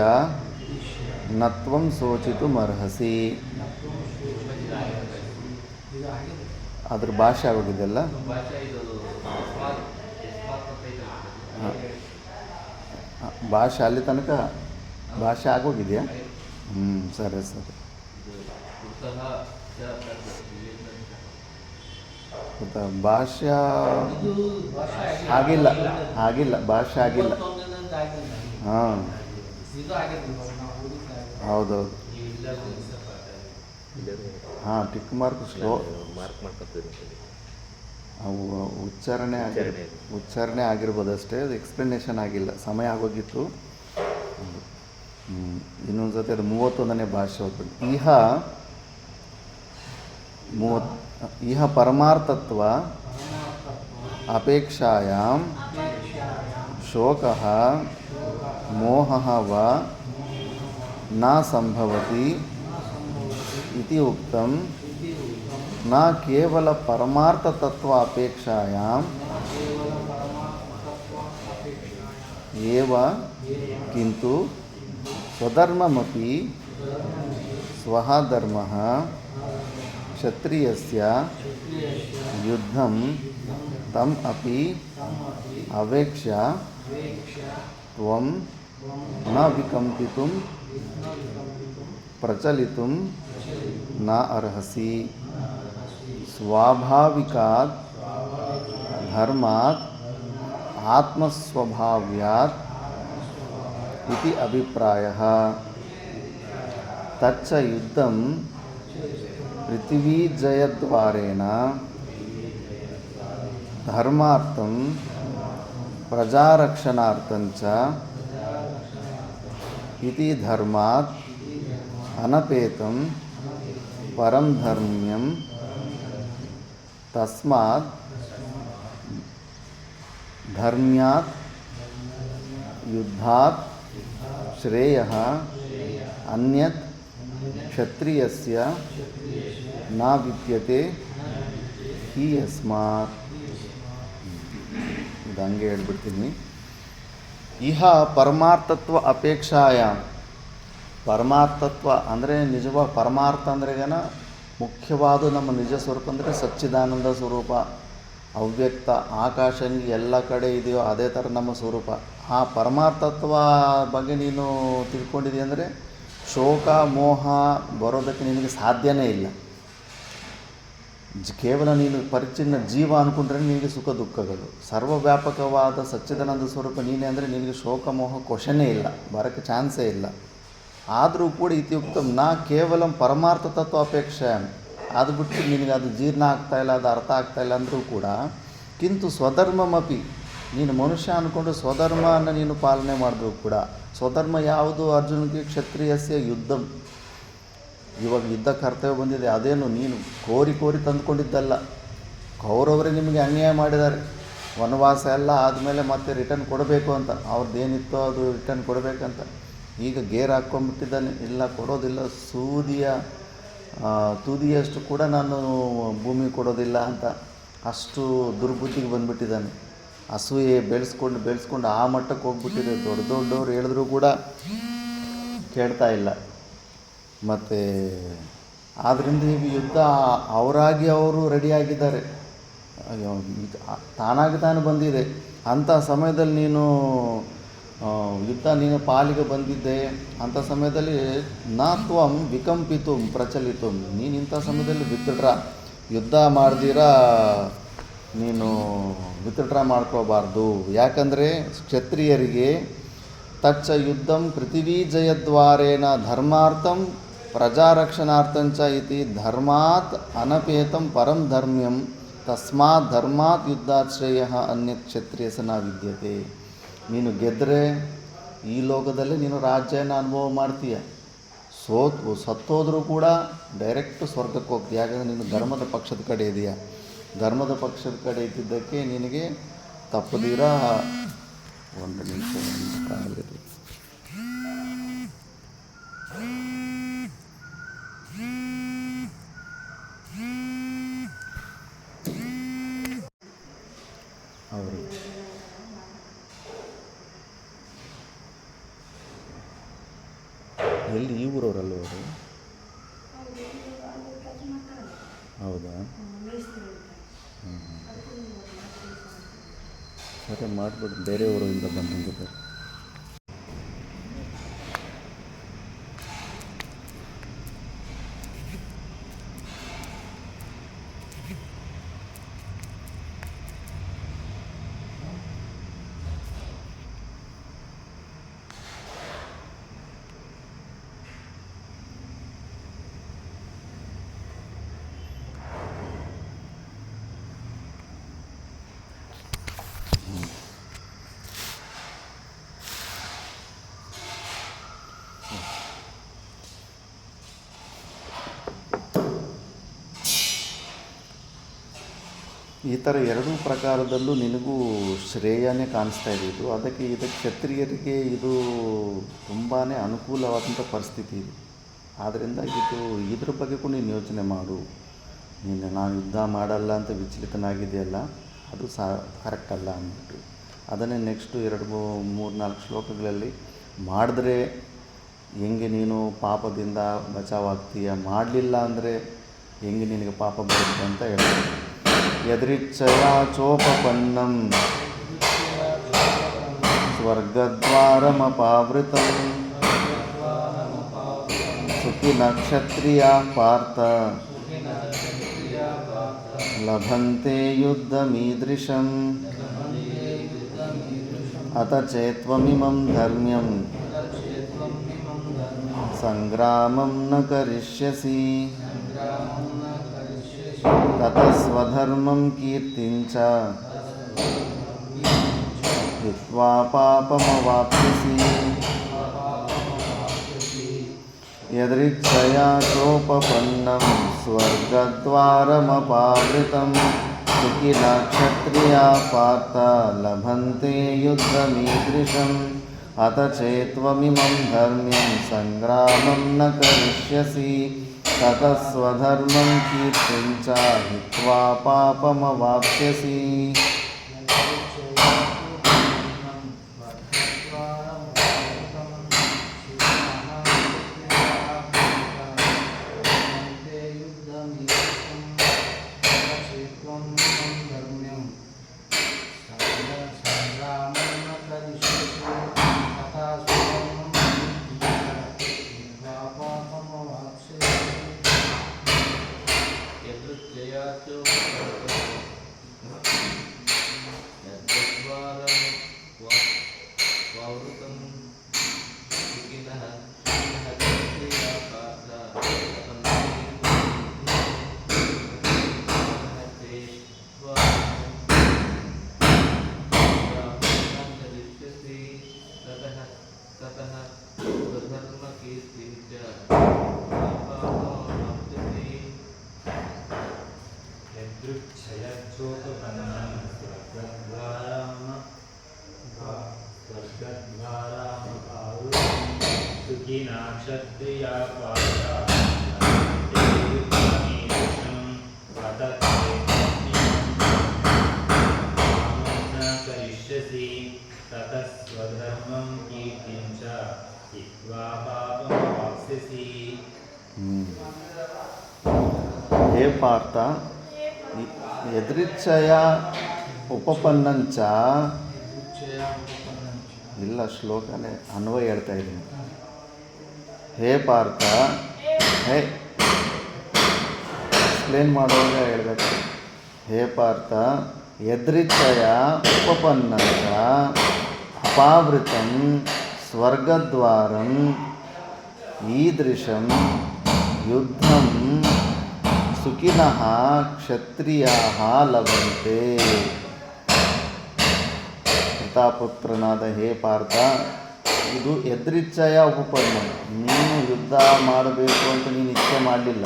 Speaker 1: ನತ್ವಂ ಶೋಚಿತುಮರ್ಹಸಿ. ಅದ್ರ ಭಾಷೆ ಆಗೋಗಿದೆಯಲ್ಲ. ಭಾಷೆ ಅಲ್ಲಿ ತನಕ ಭಾಷೆ ಆಗೋಗಿದೆಯಾ? ಸರಿ. ಭಾಷೆ ಆಗಿಲ್ಲ ಭಾಷೆ ಆಗಿಲ್ಲ. ಹಾಂ, ಹೌದೌದು. ಹಾಂ, ಟಿಕ್ ಮಾರ್ಕ್ ಸ್ಲೋ ಅವು ಉಚ್ಚಾರಣೆ ಆಗಿರ್ಬೋದು ಅಷ್ಟೇ, ಅದು ಎಕ್ಸ್ಪ್ಲನೇಷನ್ ಆಗಿಲ್ಲ. ಸಮಯ ಆಗೋಗಿತ್ತು. ಇನ್ನೊಂದು ಸತಿ ಅದು 31ನೇ ಭಾಷೆ ಹೋಗ್ಬಿಟ್ಟು. ಇಹ ಇಹ ಪರಮಾರ್ಥತ್ವ ಅಪೇಕ್ಷಾಯಾಂ ಶೋಕಃ ಮೋಹಃ ವಾ ನ ಸಂಭವತಿ ಇತಿ ಉಕ್ತಂ ನ ಕೇವಲ ಪರಮಾರ್ಥತತ್ವ ಅಪೇಕ್ಷಾಯಾಂ ಏವ ಕಿಂತು ಸ್ವಧರ್ಮಮಪಿ ಸ್ವಃ ಧರ್ಮಃ ಕ್ಷತ್ರಿಯಸ್ಯ ಯುದ್ಧಂ ತಮ್ ಅಪಿ ಅವೇಕ್ಷ್ಯ ತ್ವಂ ನ ವಿಕಂಪಿತುಂ ಪ್ರಚಲಿತುಂ ನ ಅರ್ಹಸಿ ಸ್ವಾಭಾವಿಕಾತ್ ಧರ್ಮಾತ್ ಆತ್ಮಸ್ವಭಾವ್ಯಾತ್ ಇತಿ ಅಭಿಪ್ರಾಯಃ ತಚ್ಚ ಯುದ್ಧಂ ಪೃಥಿವೀಜಯದ್ವಾರೇಣ ಧರ್ಮಾರ್ಥಂ ಪ್ರಜಾರಕ್ಷಣಾರ್ಥಂಚ ಇತಿ ಧರ್ಮಾತ್ ಅನಪೇತಂ ಪರಂ ಧರ್ಮ್ಯಂ ತಸ್ಮಾತ್ ಧರ್ಮ್ಯಾತ್ ಯುದ್ಧಾತ್ ಶ್ರೇಯಃ ಅನ್ಯತ್ ಕ್ಷತ್ರಿಯಸ್ಯ ನ ವಿದ್ಯತೆ ಹಿ ಯಸ್ಮಾತ್. ಇದು ಹಂಗೆ ಹೇಳ್ಬಿಡ್ತೀನಿ. ಇಹ ಪರಮಾರ್ಥತ್ವ ಅಪೇಕ್ಷಾಯಾಮ್. ಪರಮಾರ್ಥತ್ವ ಅಂದರೆ ನಿಜವಾಗ ಪರಮಾರ್ಥ ಅಂದ್ರೆಗೇನ ಮುಖ್ಯವಾದ ನಮ್ಮ ನಿಜ ಸ್ವರೂಪ ಅಂದರೆ ಸಚ್ಚಿದಾನಂದ ಸ್ವರೂಪ, ಅವ್ಯಕ್ತ, ಆಕಾಶ ಎಲ್ಲ ಕಡೆ ಇದೆಯೋ ಅದೇ ಥರ ನಮ್ಮ ಸ್ವರೂಪ. ಆ ಪರಮಾರ್ಥತ್ವ ಬಗ್ಗೆ ನೀನು ತಿಳ್ಕೊಂಡಿದ್ದೀಯ ಅಂದರೆ ಶೋಕ ಮೋಹ ಬರೋದಕ್ಕೆ ನಿನಗೆ ಸಾಧ್ಯನೇ ಇಲ್ಲ. ಕೇವಲ ನೀನು ಪರಿಚ್ಛಿನ್ನ ಜೀವ ಅಂದ್ಕೊಂಡ್ರೆ ನಿನಗೆ ಸುಖ ದುಃಖಗಳು. ಸರ್ವವ್ಯಾಪಕವಾದ ಸಚ್ಚಿದಾನಂದ ಸ್ವರೂಪ ನೀನೇ ಅಂದರೆ ನಿನಗೆ ಶೋಕ ಮೋಹ ಕ್ವಶನೇ ಇಲ್ಲ, ಬರೋಕ್ಕೆ ಚಾನ್ಸೇ ಇಲ್ಲ. ಆದರೂ ಕೂಡ ಇತ್ಯುಕ್ತ ನಾ ಕೇವಲ ಪರಮಾರ್ಥ ತತ್ವ ಅಪೇಕ್ಷೆ, ಅದು ಬಿಟ್ಟು ನಿನಗೆ ಅದು ಜೀರ್ಣ ಆಗ್ತಾಯಿಲ್ಲ, ಅದು ಅರ್ಥ ಆಗ್ತಾಯಿಲ್ಲ ಅಂದರೂ ಕೂಡ ಕಿಂತು ಸ್ವಧರ್ಮಮಪಿ, ನೀನು ಮನುಷ್ಯ ಅಂದ್ಕೊಂಡು ಸ್ವಧರ್ಮನ ನೀನು ಪಾಲನೆ ಮಾಡಿದ್ರು ಕೂಡ, ಸ್ವಧರ್ಮ ಯಾವುದು? ಅರ್ಜುನಿಗೆ ಕ್ಷತ್ರಿಯಸ್ಯ ಯುದ್ಧಂ. ಇವಾಗ ಯುದ್ಧ ಕರ್ತವ್ಯ ಬಂದಿದೆ, ಅದೇನು ನೀನು ಕೋರಿ ತಂದುಕೊಂಡಿದ್ದಲ್ಲ. ಕೌರವರೇ ನಿಮಗೆ ಅನ್ಯಾಯ ಮಾಡಿದ್ದಾರೆ. ವನವಾಸ ಎಲ್ಲ ಆದಮೇಲೆ ಮತ್ತೆ ರಿಟರ್ನ್ ಕೊಡಬೇಕು ಅಂತ, ಅವ್ರದ್ದೇನಿತ್ತೋ ಅದು ರಿಟರ್ನ್ ಕೊಡಬೇಕಂತ. ಈಗ ಗೇರ್ ಹಾಕ್ಕೊಂಡ್ಬಿಟ್ಟಿದ್ದಾನೆ, ಇಲ್ಲ ಕೊಡೋದಿಲ್ಲ, ತುದಿಯಷ್ಟು ಕೂಡ ನಾನು ಭೂಮಿ ಕೊಡೋದಿಲ್ಲ ಅಂತ ಅಷ್ಟು ದುರ್ಬುದ್ಧಿಗೆ ಬಂದುಬಿಟ್ಟಿದ್ದಾನೆ. ಅಸೂಯೆ ಬೆಳೆಸ್ಕೊಂಡು ಆ ಮಟ್ಟಕ್ಕೆ ಹೋಗ್ಬಿಟ್ಟಿದೆ. ದೊಡ್ಡವ್ರು ಹೇಳಿದ್ರು ಕೂಡ ಕೇಳ್ತಾ ಇಲ್ಲ. ಮತ್ತು ಆದ್ದರಿಂದ ಈಗ ಯುದ್ಧ ಅವರಾಗಿ ಅವರು ರೆಡಿಯಾಗಿದ್ದಾರೆ, ತಾನಾಗಿ ತಾನು ಬಂದಿದೆ. ಅಂಥ ಸಮಯದಲ್ಲಿ ನೀನು ಯುದ್ಧ ನೀನು ಪಾಲಿಗೆ ಬಂದಿದ್ದೆ. ಅಂಥ ಸಮಯದಲ್ಲಿ ನಾ ತ್ವಂ ವಿಕಂಪಿತು ಪ್ರಚಲಿತು, ನೀನು ಇಂಥ ಸಮಯದಲ್ಲಿ ವಿತ್ಡ್ರಾ, ಯುದ್ಧ ಮಾಡ್ದಿರಾ ನೀನು ವಿತ್ಡ್ರಾ ಮಾಡ್ಕೋಬಾರ್ದು. ಯಾಕಂದರೆ ಕ್ಷತ್ರಿಯರಿಗೆ ತಚ್ಚ ಯುದ್ಧಂ ಪೃಥಿವೀ ಜಯದ್ವಾರೇಣ ಧರ್ಮಾರ್ಥಂ ಪ್ರಜಾರಕ್ಷಣಾರ್ಥಂಚ ಇತಿ ಧರ್ಮಾತ್ ಅನಪೇತಂ ಪರಂ ಧರ್ಮ್ಯಂ ತಸ್ಮಾತ್ ಧರ್ಮಾತ್ ಯುದ್ಧಾಶ್ರಯ ಅನ್ಯತ್ ಕ್ಷತ್ರಿಯಸನ ವಿದ್ಯತೆ. ನೀನು ಗೆದ್ದರೆ ಈ ಲೋಕದಲ್ಲೇ ನೀನು ರಾಜ್ಯನ ಅನುಭವ ಮಾಡ್ತೀಯ, ಸತ್ತೋದ್ರೂ ಕೂಡ ಡೈರೆಕ್ಟ್ ಸ್ವರ್ಗಕ್ಕೆ ಹೋಗ್ತೀಯ. ಯಾಕಂದರೆ ನೀನು ಧರ್ಮದ ಪಕ್ಷದ ಕಡೆ ಇದೆಯಾ. ಧರ್ಮದ ಪಕ್ಷದ ಕಡೆ ಇದ್ದಿದ್ದಕ್ಕೆ ನಿನಗೆ ತಪ್ಪದಿರ ಒಂದು ನಿಮಿಷ ಕಾಲಿರಿ. ಅವರು ಎಲ್ಲಿ ಈ ಊರವರಲ್ಲ ಅವರು? ಹೌದಾ? ಸರಿ ಮಾಡಿಬಿಡು, ಬೇರೆ ಊರಿಂದ ಬಂದಿದ್ದಾರೆ. ಈ ಥರ ಎರಡೂ ಪ್ರಕಾರದಲ್ಲೂ ನಿನಗೂ ಶ್ರೇಯನೇ ಕಾಣಿಸ್ತಾ ಇದೆ ಇದು. ಅದಕ್ಕೆ ಕ್ಷತ್ರಿಯರಿಗೆ ಇದು ತುಂಬಾ ಅನುಕೂಲವಾದಂಥ ಪರಿಸ್ಥಿತಿ ಇದೆ. ಆದ್ದರಿಂದ ಇದ್ರ ಬಗ್ಗೆ ಕೂಡ ನೀನು ಯೋಚನೆ ಮಾಡು. ನಾನು ಯುದ್ಧ ಮಾಡಲ್ಲ ಅಂತ ವಿಚಲಿತನಾಗಿದೆಯಲ್ಲ, ಅದು ಕರೆಕ್ಟ್ ಅಲ್ಲ ಅಂದ್ಬಿಟ್ಟು ಅದನ್ನೇ ನೆಕ್ಸ್ಟು 2-3-4 ಶ್ಲೋಕಗಳಲ್ಲಿ ಮಾಡಿದ್ರೆ ಹೆಂಗೆ ನೀನು ಪಾಪದಿಂದ ಬಚಾವಾಗ್ತೀಯ, ಮಾಡಲಿಲ್ಲ ಅಂದರೆ ಹೆಂಗೆ ನಿನಗೆ ಪಾಪ ಬರುತ್ತೆ ಅಂತ ಹೇಳ್ತಾರೆ. ಯದೃಚ್ಛಯಾ ಚೋಪಪನ್ನಂ ಸ್ವರ್ಗದ್ವಾರಮಪಾವೃತಂ ಸುಖಿನಃ ಕ್ಷತ್ರಿಯಾಃ ಪಾರ್ಥ ಲಭಂತೆ ಯುದ್ಧಮೀದೃಶಂ ಅತ ಚೇತ್ವಮಿಮಂ ಧರ್ಮ್ಯಂ ಸಂಗ್ರಾಮಂ ನ ಕರಿಷ್ಯಸಿ ತತಃ ಸ್ವಧರ್ಮಂ ಕೀರ್ತಿಂ ಚ ಹಿತ್ವಾ ಪಾಪಮವಾಪ್ಸ್ಯಸಿ. ಯದೃಚ್ಛಯಾ ಚೋಪಪನ್ನಂ ಸ್ವರ್ಗದ್ವಾರಮಪಾವೃತಂ ಸುಖಿನಃ ಕ್ಷತ್ರಿಯಾಃ ಪಾರ್ಥ ಲಭಂತೆ ಯುದ್ಧಮೀದೃಶಂ ಅತ ಚೇತ್ವಮಿಮಂ ಧರ್ಮ್ಯಂ ಸಂಗ್ರಾಮಂ ನ ಕರಿಷ್ಯಸಿ ತತಃ ಸ್ವಧರ್ಮಂ ಕೀರ್ತಿಂ ಚ ಹಿತ್ವಾ ಪಾಪಮವಾಪ್ಸ್ಯಸಿ. ಹೇ ಪಾರ್ಥ, ಯದೃಚ್ಛಯಾ ಉಪಪನ್ನಂಚ ಇಲ್ಲ ಶ್ಲೋಕನೇ ಅನ್ವಯ ಹೇಳ್ತಾ ಇದ್ದೀನಿ. ಹೇ ಪಾರ್ಥ, ಹೇ ಎಕ್ಸ್ಪ್ಲೇನ್ ಮಾಡುವಾಗ ಹೇಳ್ಬೇಕು. ಹೇ ಪಾರ್ಥ, ಯದೃಚ್ಛಯಾ ಉಪಪನ್ನಂಚ ಅಪಾವೃತಂ ಸ್ವರ್ಗದ್ವಾರಂ ಈದೃಶಂ ಯುದ್ಧಂ ಸುಖಿನಃ ಕ್ಷತ್ರಿಯಾಃ ಲಭಂತೆ. ಪ್ರತಾಪುತ್ರನಾದ ಹೇ ಪಾರ್ಥ, ಇದು ಯದೃಚ್ಛಯ ಉಪಪನ್ನ. ನೀನು ಯುದ್ಧ ಮಾಡಬೇಕು ಅಂತ ನೀನು ಇಚ್ಛೆ ಮಾಡಲಿಲ್ಲ,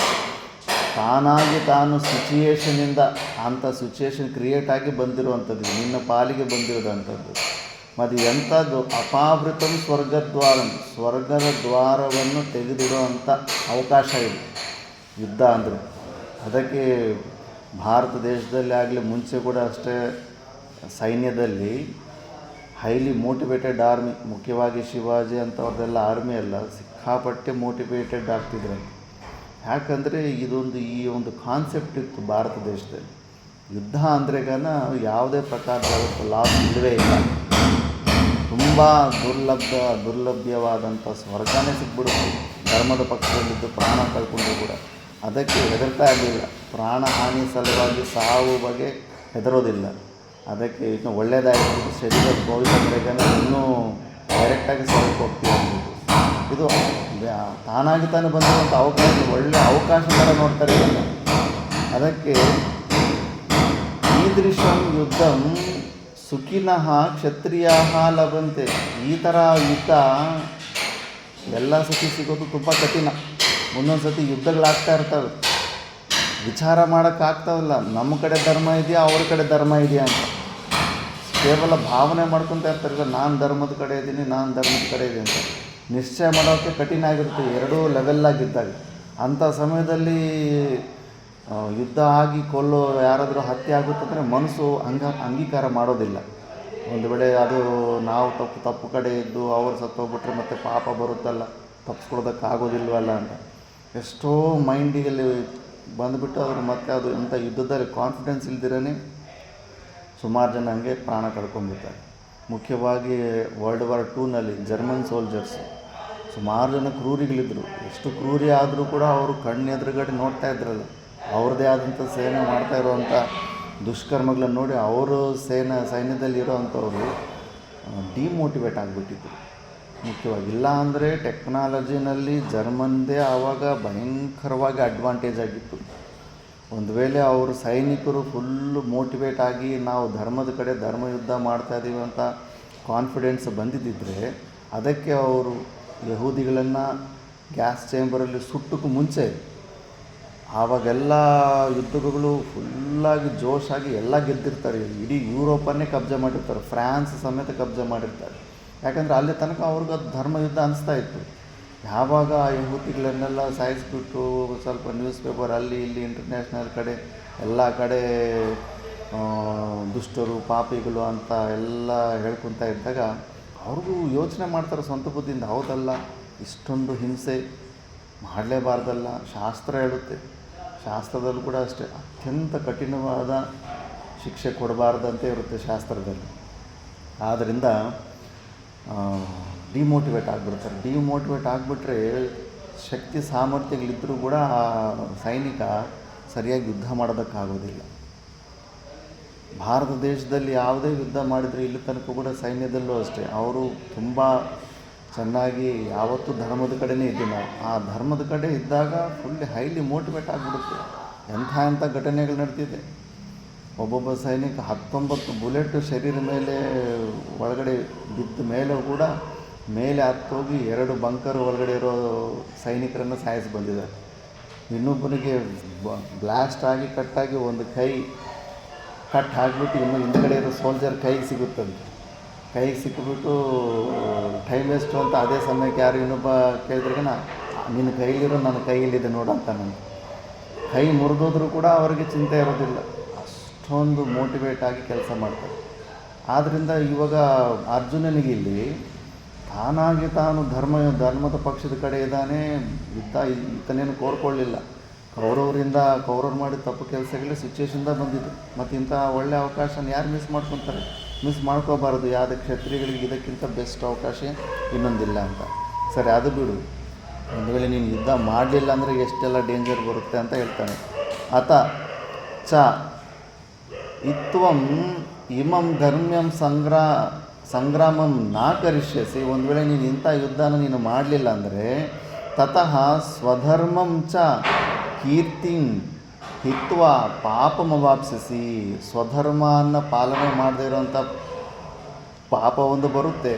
Speaker 1: ತಾನಾಗಿ ತಾನು ಸಿಚುಯೇಷನಿಂದ ಅಂಥ ಸಿಚುಯೇಷನ್ ಕ್ರಿಯೇಟ್ ಆಗಿ ಬಂದಿರುವಂಥದ್ದು, ನಿನ್ನ ಪಾಲಿಗೆ ಬಂದಿರೋದಂಥದ್ದು. ಮತ್ತು ಎಂಥದ್ದು ಅಪಾವೃತಂ ಸ್ವರ್ಗದ್ವಾರಂ, ಸ್ವರ್ಗದ ದ್ವಾರವನ್ನು ತೆಗೆದಿಡುವಂಥ ಅವಕಾಶ ಇದೆ ಯುದ್ಧ ಅಂದರೆ. ಅದಕ್ಕೆ ಭಾರತ ದೇಶದಲ್ಲಿ ಆಗಲಿ ಮುಂಚೆ ಕೂಡ ಅಷ್ಟೇ ಸೈನ್ಯದಲ್ಲಿ ಹೈಲಿ ಮೋಟಿವೇಟೆಡ್ ಆರ್ಮಿ, ಮುಖ್ಯವಾಗಿ ಶಿವಾಜಿ ಅಂಥವ್ರದ್ದೆಲ್ಲ ಆರ್ಮಿ ಎಲ್ಲ ಸಿಕ್ಕಾಪಟ್ಟೆ ಮೋಟಿವೇಟೆಡ್ ಆಗ್ತಿದ್ರಂತೆ. ಯಾಕಂದರೆ ಈ ಒಂದು ಕಾನ್ಸೆಪ್ಟ್ ಇತ್ತು ಭಾರತ ದೇಶದಲ್ಲಿ. ಯುದ್ಧ ಅಂದ್ರೆಗಾನ ಯಾವುದೇ ಪ್ರಕಾರದ ಲಾಸ್ ಇಲ್ಲವೇ ಇಲ್ಲ. ತುಂಬ ದುರ್ಲಭ್ಯವಾದಂಥ ಸ್ವರ್ಗನೇ ಸಿಕ್ಬಿಡುತ್ತೆ ಧರ್ಮದ ಪಕ್ಷದಲ್ಲಿದ್ದು ಪ್ರಾಣ ಕಳ್ಕೊಂಡು ಕೂಡ. ಅದಕ್ಕೆ ಹೆದರ್ತಾ ಇರಲಿಲ್ಲ. ಪ್ರಾಣ ಹಾನಿ ಸಲುವಾಗಿ ಸಾವು ಬಗ್ಗೆ ಹೆದರೋದಿಲ್ಲ. ಅದಕ್ಕೆ ಇನ್ನು ಒಳ್ಳೆಯದಾಗಿರ್ಬೋದು, ಶರೀರದ ಕೋವಿದರೇಗನೇ ಇನ್ನೂ ಡೈರೆಕ್ಟಾಗಿ ಸ್ವರ್ಗಕ್ಕೆ ಹೋಗ್ತೀವಿ ಅಂದ್ಬಿಟ್ಟು ಇದು ತಾನಾಗಿ ತಾನೇ ಬಂದಿರುವಂಥ ಅವಕಾಶ, ಒಳ್ಳೆಯ ಅವಕಾಶ ಥರ ನೋಡ್ತಾರೆ ಇದನ್ನು. ಅದಕ್ಕೆ ಈದೃಶಂ ಯುದ್ಧಂ ಸುಖಿನಃ ಕ್ಷತ್ರಿಯಾಃ ಲಭಂತೆ. ಈ ಥರ ಯುದ್ಧ ಎಲ್ಲ ಸತಿ ಸಿಗೋದು ತುಂಬ ಕಠಿಣ. ಮುಂದೊಂದು ಸತಿ ಯುದ್ಧಗಳಾಗ್ತಾ ಇರ್ತವೆ. ವಿಚಾರ ಮಾಡೋಕ್ಕಾಗ್ತಾವಿಲ್ಲ, ನಮ್ಮ ಕಡೆ ಧರ್ಮ ಇದೆಯಾ ಅವ್ರ ಕಡೆ ಧರ್ಮ ಇದೆಯಾ ಅಂತ. ಕೇವಲ ಭಾವನೆ ಮಾಡ್ಕೊತ ಇರ್ತಾರೆ, ನಾನು ಧರ್ಮದ ಕಡೆ ಇದ್ದೀನಿ, ನಾನು ಧರ್ಮದ ಕಡೆ ಇದ್ದೀನಿ ಅಂತ. ನಿಶ್ಚಯ ಮಾಡೋಕ್ಕೆ ಕಠಿಣ ಆಗಿರುತ್ತೆ ಎರಡೂ ಲೆವೆಲ್ಲಾಗಿದ್ದಾಗ. ಅಂಥ ಸಮಯದಲ್ಲಿ ಯುದ್ಧ ಆಗಿ ಯಾರಾದರೂ ಹತ್ಯೆ ಆಗುತ್ತಂದರೆ ಮನಸ್ಸು ಅಂಗೀಕಾರ ಮಾಡೋದಿಲ್ಲ. ಒಂದು ವೇಳೆ ಅದು ನಾವು ತಪ್ಪು ಕಡೆ ಇದ್ದು ಅವ್ರು ಸತ್ತೋಗ್ಬಿಟ್ರೆ ಮತ್ತೆ ಪಾಪ ಬರುತ್ತಲ್ಲ, ತಪ್ಪಿಸ್ಕೊಳೋದಕ್ಕಾಗೋದಿಲ್ವಲ್ಲ ಅಂತ ಎಷ್ಟೋ ಮೈಂಡಿಗೆ ಬಂದುಬಿಟ್ಟು ಅವರು ಮತ್ತೆ ಅದು ಎಂಥ ಯುದ್ಧದಲ್ಲಿ ಕಾನ್ಫಿಡೆನ್ಸ್ ಇಲ್ದಿರೇ ಸುಮಾರು ಜನ ಹಂಗೆ ಪ್ರಾಣ ಕಳ್ಕೊಂಡ್ಬಿಡ್ತಾರೆ. ಮುಖ್ಯವಾಗಿ ವರ್ಲ್ಡ್ ವಾರ್ 2ನಲ್ಲಿ ಜರ್ಮನ್ ಸೋಲ್ಜರ್ಸ್ ಸುಮಾರು ಜನ ಕ್ರೂರಿಗಳಿದ್ದರು. ಎಷ್ಟು ಕ್ರೂರಿ ಆದರೂ ಕೂಡ ಅವರು ಕಣ್ಣೆದುರುಗಡೆ ನೋಡ್ತಾ ಇದ್ರಲ್ಲ, ಅವ್ರದ್ದೇ ಆದಂಥ ಸೇನೆ ಮಾಡ್ತಾ ಇರೋವಂಥ ದುಷ್ಕರ್ಮಗಳನ್ನು ನೋಡಿ ಅವರು ಸೈನ್ಯದಲ್ಲಿರೋ ಅಂಥವರು ಡಿಮೋಟಿವೇಟ್ ಆಗಿಬಿಟ್ಟಿದ್ರು. ಮುಖ್ಯವಾಗಿ ಇಲ್ಲ ಅಂದರೆ ಟೆಕ್ನಾಲಜಿನಲ್ಲಿ ಜರ್ಮನ್ದೇ ಆವಾಗ ಭಯಂಕರವಾಗಿ ಅಡ್ವಾಂಟೇಜ್ ಆಗಿತ್ತು. ಒಂದು ವೇಳೆ ಅವರು ಸೈನಿಕರು ಫುಲ್ಲು ಮೋಟಿವೇಟ್ ಆಗಿ ನಾವು ಧರ್ಮದ ಕಡೆ ಧರ್ಮ ಯುದ್ಧ ಮಾಡ್ತಾಯಿದ್ದೀವಿ ಅಂತ ಕಾನ್ಫಿಡೆನ್ಸ್ ಬಂದಿದ್ದಿದ್ರೆ ಅದಕ್ಕೆ ಅವರು ಯಹೂದಿಗಳನ್ನು ಗ್ಯಾಸ್ ಚೇಂಬರಲ್ಲಿ ಸುಟ್ಟಕ್ಕೂ ಮುಂಚೆ ಆವಾಗೆಲ್ಲ ಯುದ್ಧಗಳು ಫುಲ್ಲಾಗಿ ಜೋಶಾಗಿ ಎಲ್ಲ ಗೆದ್ದಿರ್ತಾರೆ. ಇಡೀ ಯುರೋಪನ್ನೇ ಕಬ್ಜೆ ಮಾಡಿರ್ತಾರೆ, ಫ್ರಾನ್ಸ್ ಸಮೇತ ಕಬ್ಜೆ ಮಾಡಿರ್ತಾರೆ. ಯಾಕಂದರೆ ಅಲ್ಲಿ ತನಕ ಅವ್ರಿಗೆ ಅದು ಧರ್ಮ ಯುದ್ಧ ಅನಿಸ್ತಾ ಇತ್ತು. ಯಾವಾಗ ಆ ಯಹೂದಿಗಳನ್ನೆಲ್ಲ ಸಾಯಿಸ್ಬಿಟ್ಟು ಸ್ವಲ್ಪ ನ್ಯೂಸ್ ಪೇಪರ್ ಅಲ್ಲಿ ಇಲ್ಲಿ ಇಂಟರ್ನ್ಯಾಷನಲ್ ಕಡೆ ಎಲ್ಲ ಕಡೆ ದುಷ್ಟರು ಪಾಪಿಗಳು ಅಂತ ಎಲ್ಲ ಹೇಳ್ಕೊತಾ ಇದ್ದಾಗ ಅವ್ರಿಗೂ ಯೋಚನೆ ಮಾಡ್ತಾರೆ ಸ್ವಂತ ಬುದ್ಧಿಯಿಂದ, ಹೌದಲ್ಲ ಇಷ್ಟೊಂದು ಹಿಂಸೆ ಮಾಡಲೇಬಾರ್ದಲ್ಲ, ಶಾಸ್ತ್ರ ಹೇಳುತ್ತೆ. ಶಾಸ್ತ್ರದಲ್ಲೂ ಕೂಡ ಅಷ್ಟೇ ಅತ್ಯಂತ ಕಠಿಣವಾದ ಶಿಕ್ಷೆ ಕೊಡಬಾರ್ದಂತೆ ಇರುತ್ತೆ ಶಾಸ್ತ್ರದಲ್ಲಿ. ಆದ್ದರಿಂದ ಡಿಮೋಟಿವೇಟ್ ಆಗಿಬಿಡ್ತಾರೆ. ಡಿಮೋಟಿವೇಟ್ ಆಗಿಬಿಟ್ರೆ ಶಕ್ತಿ ಸಾಮರ್ಥ್ಯಗಳಿದ್ದರೂ ಕೂಡ ಆ ಸೈನಿಕ ಸರಿಯಾಗಿ ಯುದ್ಧ ಮಾಡೋದಕ್ಕಾಗೋದಿಲ್ಲ. ಭಾರತ ದೇಶದಲ್ಲಿ ಯಾವುದೇ ಯುದ್ಧ ಮಾಡಿದರೆ ಇಲ್ಲಿ ತನಕ ಕೂಡ ಸೈನ್ಯದಲ್ಲೂ ಅಷ್ಟೇ ಅವರು ತುಂಬ ಚೆನ್ನಾಗಿ ಯಾವತ್ತೂ ಧರ್ಮದ ಕಡೆನೇ ಇದ್ದೀವಿ ನಾವು. ಆ ಧರ್ಮದ ಕಡೆ ಇದ್ದಾಗ ಫುಲ್ಲಿ ಹೈಲಿ ಮೋಟಿವೇಟ್ ಆಗಿಬಿಡುತ್ತೆ. ಎಂಥ ಘಟನೆಗಳು ನಡ್ತಿದೆ. ಒಬ್ಬೊಬ್ಬ ಸೈನಿಕ 19 ಬುಲೆಟ್ ಶರೀರ ಮೇಲೆ ಒಳಗಡೆ ಬಿದ್ದ ಮೇಲೆ ಕೂಡ ಮೇಲೆ ಹತ್ತೋಗಿ 2 ಬಂಕರ್ ಒಳಗಡೆ ಇರೋ ಸೈನಿಕರನ್ನು ಸಾಯಿಸಿ ಬಂದಿದ್ದಾರೆ. ಇನ್ನೊಬ್ಬನಿಗೆ ಬ್ಲಾಸ್ಟ್ ಆಗಿ ಕಟ್ಟಾಗಿ ಒಂದು ಕೈ ಕಟ್ ಹಾಕಿಬಿಟ್ಟು ಇನ್ನು ಹಿಂದ್ಗಡೆ ಇರೋ ಸೋಲ್ಜರ್ ಕೈಗೆ ಸಿಗುತ್ತಂತೆ. ಕೈಗೆ ಸಿಕ್ಕಿಬಿಟ್ಟು ಟೈಮ್ ವೇಸ್ಟು ಅಂತ ಅದೇ ಸಮಯಕ್ಕೆ ಯಾರು ಇನ್ನೊಬ್ಬ ಕೇಳಿದ್ರಿಗೆ ನಿನ್ನ ಕೈಲಿರೋ ನನ್ನ ಕೈಯಲ್ಲಿದೆ ನೋಡಂತ. ನನ್ನ ಕೈ ಮುರಿದೋದ್ರೂ ಕೂಡ ಅವರಿಗೆ ಚಿಂತೆ ಇರೋದಿಲ್ಲ, ಅಷ್ಟೊಂದು ಮೋಟಿವೇಟ್ ಆಗಿ ಕೆಲಸ ಮಾಡ್ತಾರೆ. ಆದ್ದರಿಂದ ಇವಾಗ ಅರ್ಜುನನಿಗೆ ಇಲ್ಲಿ ತಾನಾಗಿ ತಾನು ಧರ್ಮದ ಪಕ್ಷದ ಕಡೆ ಇದ್ದಾನೆ, ಈತನೇನು ಕೋರ್ಕೊಳ್ಳಿಲ್ಲ. ಕೌರವರು ಮಾಡಿದ ತಪ್ಪು ಕೆಲಸಗಳೇ ಸಿಚುವೇಶನ್ದಾಗ ಬಂದಿದ್ದು. ಮತ್ತು ಇಂಥ ಒಳ್ಳೆಯ ಅವಕಾಶನ ಯಾರು ಮಿಸ್ ಮಾಡ್ಕೋಬಾರ್ದು. ಯಾವುದೇ ಕ್ಷತ್ರಿಯಗಳಿಗೆ ಇದಕ್ಕಿಂತ ಬೆಸ್ಟ್ ಅವಕಾಶ ಇನ್ನೊಂದಿಲ್ಲ ಅಂತ. ಸರಿ, ಅದು ಬಿಡು. ಒಂದು ವೇಳೆ ನೀನು ಯುದ್ಧ ಮಾಡಲಿಲ್ಲ ಅಂದರೆ ಎಷ್ಟೆಲ್ಲ ಡೇಂಜರ್ ಬರುತ್ತೆ ಅಂತ ಹೇಳ್ತಾನೆ. ಅತ ಚ ಇತ್ವಂ ಇಮಂ ಧರ್ಮ್ಯಂ ಸಂಗ್ರಾಮಂ ನಾ ಕರಿಷ್ಯಸಿ. ಒಂದು ವೇಳೆ ನೀನು ಇಂಥ ಯುದ್ಧನ ನೀನು ಮಾಡಲಿಲ್ಲ ಅಂದರೆ ತತಃ ಸ್ವಧರ್ಮಂ ಚ ಕೀರ್ತಿಂ ಹಿತ್ವ ಪಾಪಮವಾಪ್ಸಿಸಿ. ಸ್ವಧರ್ಮವನ್ನು ಪಾಲನೆ ಮಾಡದೇ ಇರೋಂಥ ಪಾಪ ಒಂದು ಬರುತ್ತೆ,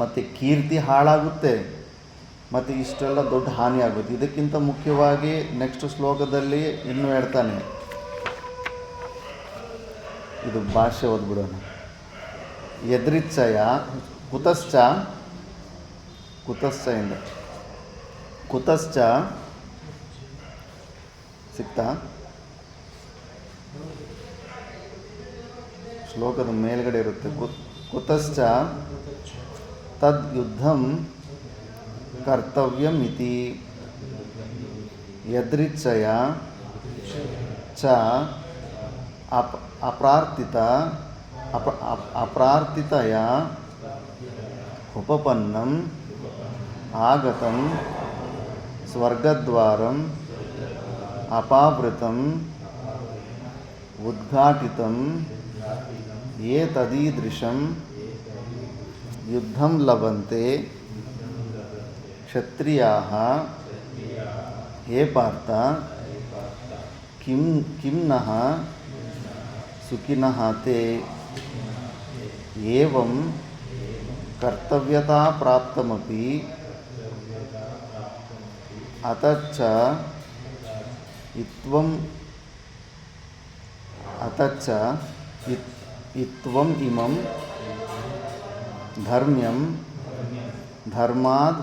Speaker 1: ಮತ್ತು ಕೀರ್ತಿ ಹಾಳಾಗುತ್ತೆ, ಮತ್ತು ಇಷ್ಟೆಲ್ಲ ದೊಡ್ಡ ಹಾನಿ ಆಗುತ್ತೆ. ಇದಕ್ಕಿಂತ ಮುಖ್ಯವಾಗಿ ನೆಕ್ಸ್ಟ್ ಶ್ಲೋಕದಲ್ಲಿ ಇನ್ನೂ ಹೇಳ್ತಾನೆ. ಇದು ಭಾಷೆ ಓದ್ಬಿಡೋಣ. ಯದೃಚ್ಛಯ ಕುತಶ್ಚ ಸಿಗ್ತಾ ಶ್ಲೋಕದ ಮೇಲ್ಗಡೆ ಇರುತ್ತೆ. ಕುತಶ್ಚ ತದ್ ಯುದ್ಧಂ ಕರ್ತವ್ಯಂ ಇತಿ ಯದೃಚ್ಛಯ ಚ ಅಪ್ರಾರ್ಥಿತಯ ಉಪಪನ್ನಂ ಆಗತಂ ಸ್ವರ್ಗದ್ವಾರಂ ಅಪಾವೃತಂ ಉದ್ಘಾಟಿತಂ ಏತದೀದೃಶಂ ಯುದ್ಧಂ ಲಭಂತೆ ಕ್ಷತ್ರಿಯಾಃ ಹೇ ಪಾರ್ಥ ಕಿಂ ನಃ ಸುಖಿನಃ ತೇ ಏವಂ ಕರ್ತವ್ಯತಾ ಪ್ರಾಪ್ತಮಪಿ ಅತಚ್ಚ ಇತ್ವಂ ಅತಚ್ಚ ಇತ್ವಂ ಇಮಂ ಧರ್ಮ್ಯಂ ಧರ್ಮಾದ್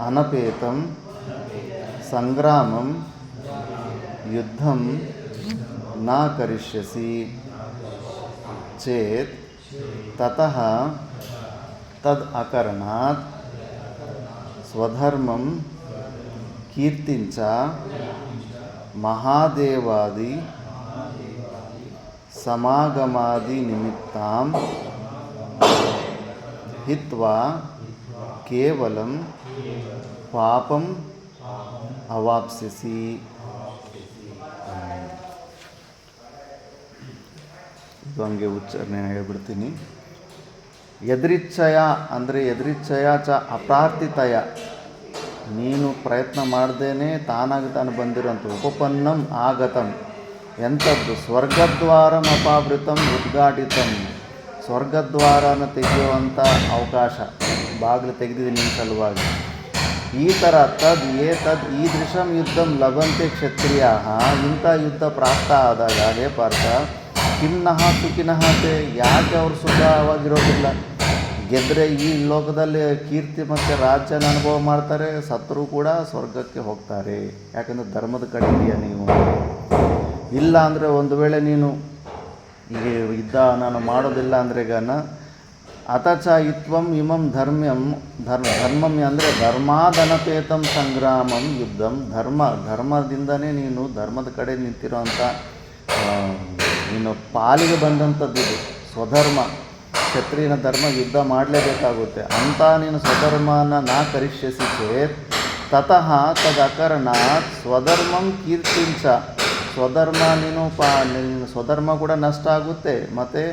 Speaker 1: ಅನಪೇತಂ ಸಂಗ್ರಾಮಂ ಯುದ್ಧಂ ನ ಕರಿಷ್ಯಸಿ ಚೇತ್ ತತಃ ತದ್ ಅಕರಣಾತ್ ಸ್ವಧರ್ಮಂ ಕೀರ್ತಿಂಚ ಮಹಾದೇವಾದಿ ಸಮಾಗಮಾದಿ ನಿಮಿತ್ತಾಂ ಹಿತ್ವಾ ಕೇವಲಂ ಪಾಪಂ ಅವಾಪ್ಸ್ಯಸಿ. ಇದು ಹಂಗೆ ಉಚ್ಚಾರಣೆ ಹೇಳ್ಬಿಡ್ತೀನಿ. ಎದರಿಚ್ಛಯ ಅಂದರೆ ಎದರಿಚ್ಛಯ ಚ ಅಪ್ರಾರ್ಥಿತಯ, ನೀನು ಪ್ರಯತ್ನ ಮಾಡ್ದೇನೆ ತಾನಾಗಿ ತಾನು ಬಂದಿರೋಂಥ ಉಪಪನ್ನಂ ಆಗತಂ, ಎಂಥದ್ದು ಸ್ವರ್ಗದ್ವಾರಂ ಅಪಾವೃತಂ ಉದ್ಘಾಟಿತಂ, ಸ್ವರ್ಗದ್ವಾರನ ತೆಗೆಯುವಂಥ ಅವಕಾಶ, ಬಾಗಿಲು ತೆಗೆದಿದೆ ನಿಮ್ಮ ಸಲುವಾಗಿ. ಈ ಥರ ತದ್ ಈದೃಶಂ ಯುದ್ಧಂ ಲಭಂತೆ ಕ್ಷತ್ರಿಯ, ಇಂಥ ಯುದ್ಧ ಪ್ರಾಪ್ತ ಆದಾಗ ಹೇ ಪಾರ್ಥ ಕಿಮ್ನಃ ಸುಖಿನಃ ತೇ, ಯಾಕೆ ಅವರು ಸುಖವಾಗಿರೋದಿಲ್ಲ? ಗೆದ್ದರೆ ಈ ಲೋಕದಲ್ಲಿ ಕೀರ್ತಿ ಮತ್ತು ರಾಜ್ಯನ ಅನುಭವ ಮಾಡ್ತಾರೆ, ಸತ್ತರೂ ಕೂಡ ಸ್ವರ್ಗಕ್ಕೆ ಹೋಗ್ತಾರೆ. ಯಾಕಂದರೆ ಧರ್ಮದ ಕಡೆ ಇದೆಯಾ ನೀವು? ಇಲ್ಲ ಅಂದರೆ ಒಂದು ವೇಳೆ ನೀನು ಈ ಯುದ್ಧ ನಾನು ಮಾಡೋದಿಲ್ಲ ಅಂದರೆ ಗಾನ ಅತಚ ಇತ್ವಂ ಇಮಂ ಧರ್ಮಂ ಅಂದರೆ ಧರ್ಮಾದನಪೇತಂ ಸಂಗ್ರಾಮಂ ಯುದ್ಧಂ, ಧರ್ಮದಿಂದನೇ ನೀನು ಧರ್ಮದ ಕಡೆ ನಿಂತಿರೋಂಥ ನೀನು ಪಾಲಿಗೆ ಬಂದಂಥದ್ದು ಇದು ಸ್ವಧರ್ಮ. ಕ್ಷತ್ರಿಯನ ಧರ್ಮ ಯುದ್ಧ ಮಾಡಲೇಬೇಕಾಗುತ್ತೆ ಅಂತ ನೀನು ಸ್ವಧರ್ಮನ ನಾ ಕರಿಷ್ಯಸಿ ಚೇತ್ ತತಃ ತದಕರಣಾತ್ ಸ್ವಧರ್ಮಂ ಕೀರ್ತಿಂಚ, ಸ್ವಧರ್ಮ ನೀನು ಸ್ವಧರ್ಮ ಕೂಡ ನಷ್ಟ ಆಗುತ್ತೆ ಮತ್ತು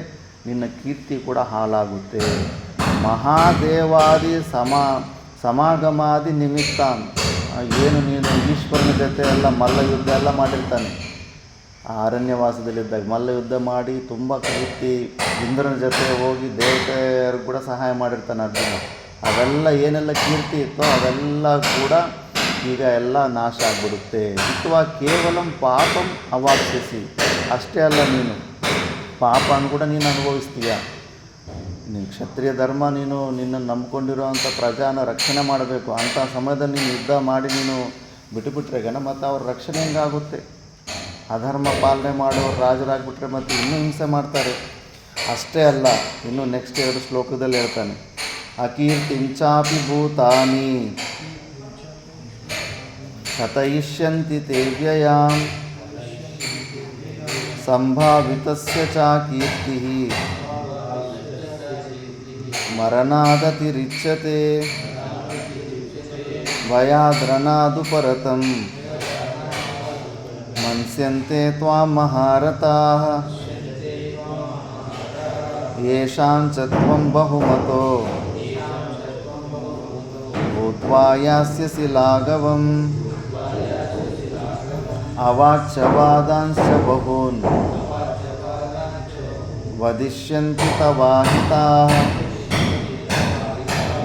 Speaker 1: ನಿನ್ನ ಕೀರ್ತಿ ಕೂಡ ಹಾಳಾಗುತ್ತೆ. ಮಹಾದೇವಾದಿ ಸಮಾಗಮಾದಿ ನಿಮಿತ್ತ, ಏನು ನೀನು ಈಶ್ವರನ ಜೊತೆ ಎಲ್ಲ ಮಲ್ಲ ಯುದ್ಧ ಎಲ್ಲ ಮಾಡಿರ್ತಾನೆ, ಆ ಅರಣ್ಯವಾಸದಲ್ಲಿದ್ದಾಗ ಮಲ್ಲ ಯುದ್ಧ ಮಾಡಿ ತುಂಬ ಕೀರ್ತಿ, ಇಂದ್ರನ ಜೊತೆ ಹೋಗಿ ದೇವತೆಯರು ಕೂಡ ಸಹಾಯ ಮಾಡಿರ್ತಾನೆ ಅರ್ಜುನ. ಅವೆಲ್ಲ ಏನೆಲ್ಲ ಕೀರ್ತಿ ಇತ್ತೋ ಅವೆಲ್ಲ ಕೂಡ ಈಗ ಎಲ್ಲ ನಾಶ ಆಗಿಬಿಡುತ್ತೆ. ಅಥವಾ ಕೇವಲ ಪಾಪಂ ಅವಾಪ್ಸಿಸಿ, ಅಷ್ಟೇ ಅಲ್ಲ ನೀನು ಪಾಪನ ಕೂಡ ನೀನು ಅನುಭವಿಸ್ತೀಯ. ನೀನು ಕ್ಷತ್ರಿಯ ಧರ್ಮ, ನೀನು ನಿನ್ನನ್ನು ನಂಬ್ಕೊಂಡಿರೋವಂಥ ಪ್ರಜಾನ ರಕ್ಷಣೆ ಮಾಡಬೇಕು. ಅಂಥ ಸಮಯದಲ್ಲಿ ನೀನು ಯುದ್ಧ ಮಾಡಿ ನೀನು ಬಿಟ್ಟುಬಿಟ್ರೆಗನ ಮತ್ತು ಅವ್ರ ರಕ್ಷಣೆ ಹೆಂಗಾಗುತ್ತೆ? ಅಧರ್ಮ ಪಾಲನೆ ಮಾಡೋರು ರಾಜರಾಗಿಬಿಟ್ರೆ ಮತ್ತು ಇನ್ನೂ ಹಿಂಸೆ ಮಾಡ್ತಾರೆ. ಅಷ್ಟೇ ಅಲ್ಲ, ಇನ್ನು ನೆಕ್ಸ್ಟ್ 2 ಶ್ಲೋಕದಲ್ಲಿ ಹೇಳ್ತಾನೆ, ಅಕೀರ್ತಿಂಚಾಪಿ ಭೂತಾನಿ ಕಥಯಿಷ್ಯಂತಿ ತೇ ವ್ಯಯಾಂ ಸಂಭಾವಿತಸ್ಯ ಚ ಕೀರ್ತಿಃ ಮರಣಾದತಿರಿಚ್ಯತೆ ಭಯಾದ್ರಣಾದು ಪರತಂ ಮನ್ಸ್ಯಂತೆ ತ್ವಾಂ ಮಹಾರಥಾಃ ಯೇಷಾಂ ಚ ತ್ವಂ ಬಹುಮತೋ ಭೂತ್ವಾ ಯಾಸ್ಯಸಿ ಲಾಘವಂ ಅವಾಚ್ಯವಾದಾಂಶ್ಚ ಬಹೂನ್ ವದಿಷ್ಯಂತಿ ತವಾಹಿತಾಃ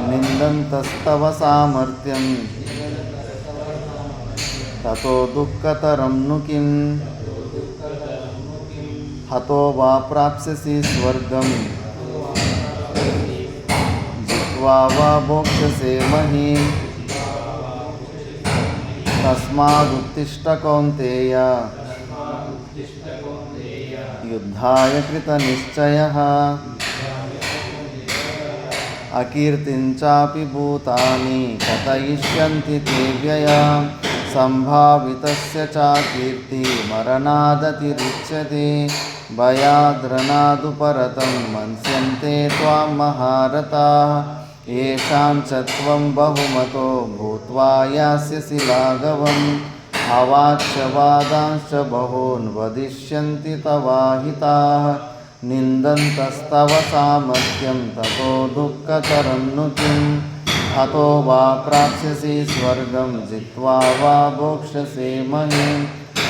Speaker 1: ನಿಂದಂತಸ್ತವ ಸಾಮರ್ಥ್ಯಂ ತತೋ ದುಃಖತರಂ ನು ಕಿಂ ಹತೋ ವಾ ಪ್ರಾಪ್ಸ್ಯಸಿ ಸ್ವರ್ಗಂ ಜಿತ್ವಾ ವಾ ಭೋಕ್ಷ್ಯಸೆ ಮಹೀಂ ತಸ್ಮಾದುತ್ತಿಷ್ಠ ಕೌಂತೇಯ ಯುದ್ಧಾಯ ಕೃತನಿಶ್ಚಯಃ ಅಕೀರ್ತಿಂಚಾಪಿ ಭೂತಾನಿ ಕಥಯಿಷ್ಯಂತಿ ತೇ ವ್ಯಯಾಂ ಸಂಭಾವಿತಸ್ಯ ಚ ಕೀರ್ತಿ ಮರಣಾದತಿರಿಚ್ಯತೆ ಭಯಾದ್ರಣಾದು ಪರತಂ ಮನ್ಸ್ಯಂತೆ ತ್ವಾಂ ಮಹಾರಥಾಃ ಯೇಷಾಂ ಚ ತ್ವಂ ಬಹುಮತೋ ಭೂತ್ವಾ ಯಾಸ್ಯಸಿ ಲಾಘವಂ ಅವಾಚ್ಯವಾದಾಂಶ್ಚ ಬಹೂನ್ ವದಿಷ್ಯಂತಿ ತವಾಹಿತಾಃ ನಿಂದಂತಸ್ತವ ಸಾಮರ್ಥ್ಯಂ ತತೋ ದುಃಖತರಂ ನು ಕಿಂ ಹತೋ ವಾ ಪ್ರಾಪ್ಸ್ಯಸಿ ಸ್ವರ್ಗಂ ಜಿತ್ವಾ ವಾ ಭೋಕ್ಷ್ಯಸೆ ಮಹೀಂ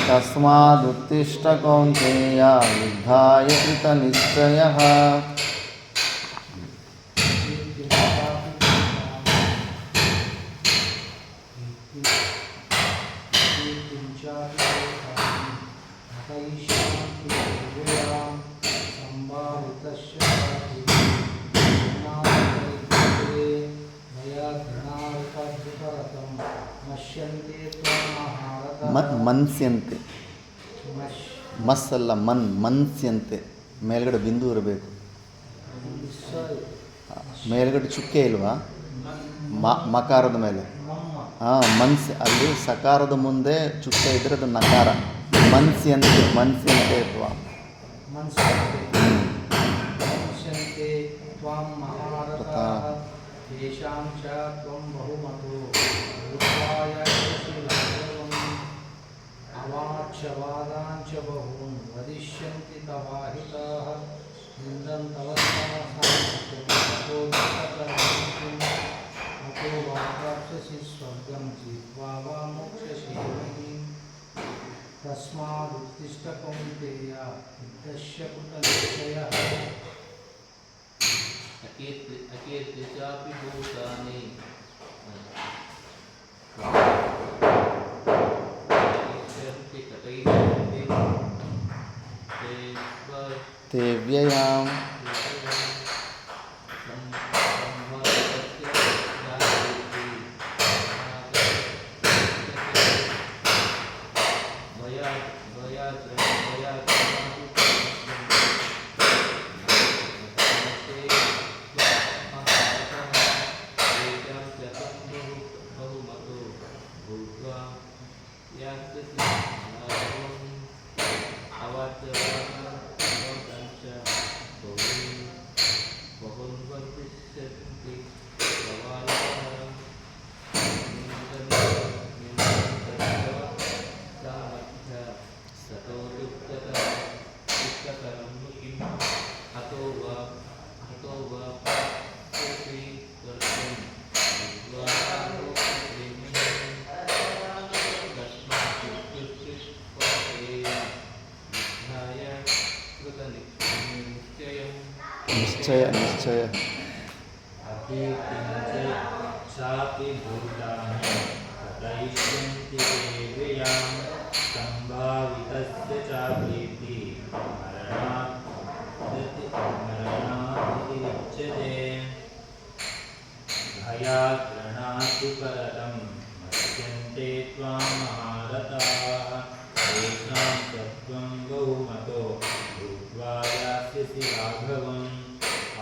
Speaker 1: ತಸ್ಮಾದುತ್ತಿಷ್ಠ ಕೌಂತೇಯ ಯುದ್ಧಾಯ ಕೃತನಿಶ್ಚಯಃ.
Speaker 2: ವದಿಷ್ಯಂತೆ ತ್ವಂ ಮಹಾರಥಃ
Speaker 1: ಮನ್ಸ್ಯಂತೆ,
Speaker 2: ಮಶ್
Speaker 1: ಮಸ್ ಅಲ್ಲ ಮನ್ಸ್ಯಂತೆ, ಮೇಲ್ಗಡೆ ಬಿಂದು ಇರಬೇಕು. ಮೇಲ್ಗಡೆ ಚುಕ್ಕೆ ಇಲ್ವಾ? ಮಕಾರದ ಮೇಲೆ. ಹಾಂ, ಅಲ್ಲಿ ಸಕಾರದ ಮುಂದೆ ಚುಕ್ಕೆ ಇದ್ರೆ ಅದು ನಕಾರ. ಮನ್ಸ್ಯಂತೆ ಅಥವಾ
Speaker 2: ಮನ್ಸ್ಯಂತೆ ತ್ವಂ ಮಹಾರಥಃ ತೇಷಾಂ ಚ ತ್ವಂ ಬಹುಮತೋ ಭೂತ್ವಾಯ ಲಾಘವಂ ಅವಾಚ್ಯವಾದಾಂಚ ಬಹೂನ್ ವದಿಷ್ಯಂತಿ ತವಾಹಿತಾಃ ಅತೋ ವಾ ಪ್ರಾಪ್ಸ್ಯಸಿ ಸ್ವರ್ಗಂ ಜಿತ್ವಾ ವಾ ಮೋಕ್ಷಯೇಮಿ ತಸ್ಮಾದುತ್ತಿಷ್ಠ ಕೌಂತೆಯ ಯುದ್ಧಸ್ಯ ಕೃತನಿಶ್ಚಯಃ
Speaker 3: ಅಕೀರ್ತಿ ಚಾಪಿ ಭೂತಾನಿ ಕಥಯಿಷ್ಯಂತಿ
Speaker 1: ತೇ ವ್ಯಯಾಂ ನಿಶ್ಚಯ
Speaker 2: ಚಾಪಿ ಭೂತಾನಿ ಕಥಯಿಷ್ಯಂತಿ ದೇವ್ಯಾಂ ಸಂಭಾವಿತಸ್ಯ ಚಾಪೀತಿ ಮರಣಾದಿರಿಚ್ಯತೆ ಭಯಾದ್ರಣಾತು ಪರತಂ ಮತ್ಸ್ಯಂತೆ ತ್ವಾಂ ಮಹಾರಥಾಃ ತೇಷಾಂ ತತ್ವಂ ಬಹುಮತೋ ಭೂತ್ವಾ ಯಾಸ್ಯಸಿ ರಾಘವಂ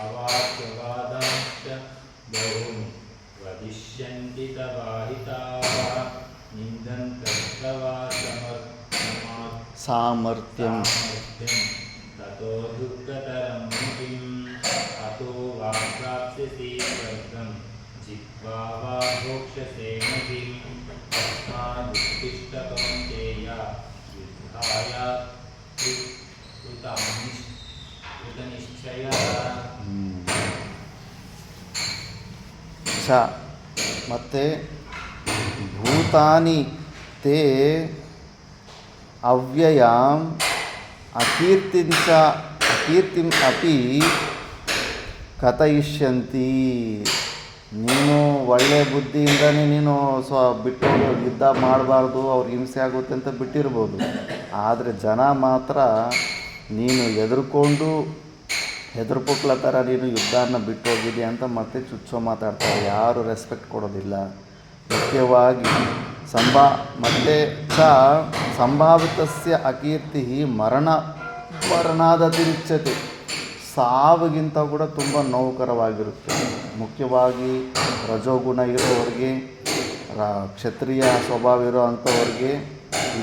Speaker 2: ಅವಾಚ್ಯವಾದಾಂಶ್ಚ ಬಹೂನ್ ವದಿಷ್ಯಂತಿ ತವಾಹಿತಾಃ ನಿಂದಂತಸ್ತವಾ
Speaker 1: ಸಾಮರ್ಥ್ಯಂ
Speaker 2: ತತೋ ದುಃಖತರಂ ಕಿಂ ಅತೋ ವಾ ಪ್ರಾಪ್ಸ್ಯಸಿ ಸ್ವರ್ಗಂ ಜಿತ್ವಾ ವಾ ಭೋಕ್ಷ್ಯಸೆ ಮಹಿಂ ತಸ್ಮಾದುತ್ತಿಷ್ಠ ಕೌಂತೆಯ ಯುದ್ಧಾಯ ಕೃತನಿಶ್ಚಯಃ.
Speaker 1: ಮತ್ತು ಭೂತಾನಿ ತೇ ಅವ್ಯಯಾಂ ಅಕೀರ್ತಿಂ ಅಪಿ ಕಥಯಿಷ್ಯಂತಿ. ನೀನು ಒಳ್ಳೆ ಬುದ್ಧಿಯಿಂದನೇ ನೀನು ಬಿಟ್ಟು ಯುದ್ಧ ಮಾಡಬಾರ್ದು, ಅವ್ರಿಗೆ ಹಿಂಸೆ ಆಗುತ್ತೆ ಅಂತ ಬಿಟ್ಟಿರ್ಬೋದು. ಆದರೆ ಜನ ಮಾತ್ರ ನೀನು ಹೆದರ್ಪುಕ್ಲ ಥರ ನೀನು ಯುದ್ಧನ ಬಿಟ್ಟು ಹೋಗಿದ್ಯಾ ಅಂತ ಮತ್ತೆ ಚುಚ್ಚೋ ಮಾತಾಡ್ತಾರೆ. ಯಾರು ರೆಸ್ಪೆಕ್ಟ್ ಕೊಡೋದಿಲ್ಲ. ಮುಖ್ಯವಾಗಿ ಮತ್ತೆ ಸಂಭಾವಿತಸ್ಯ ಅಕೀರ್ತಿ ಮರಣಾದತಿರಿಚ್ಯತೆ. ಸಾವಿಗಿಂತ ಕೂಡ ತುಂಬ ನೋವುಕರವಾಗಿರುತ್ತೆ. ಮುಖ್ಯವಾಗಿ ರಜೋಗುಣ ಇರೋವ್ರಿಗೆ, ಕ್ಷತ್ರಿಯ ಸ್ವಭಾವ ಇರೋ ಅಂಥವ್ರಿಗೆ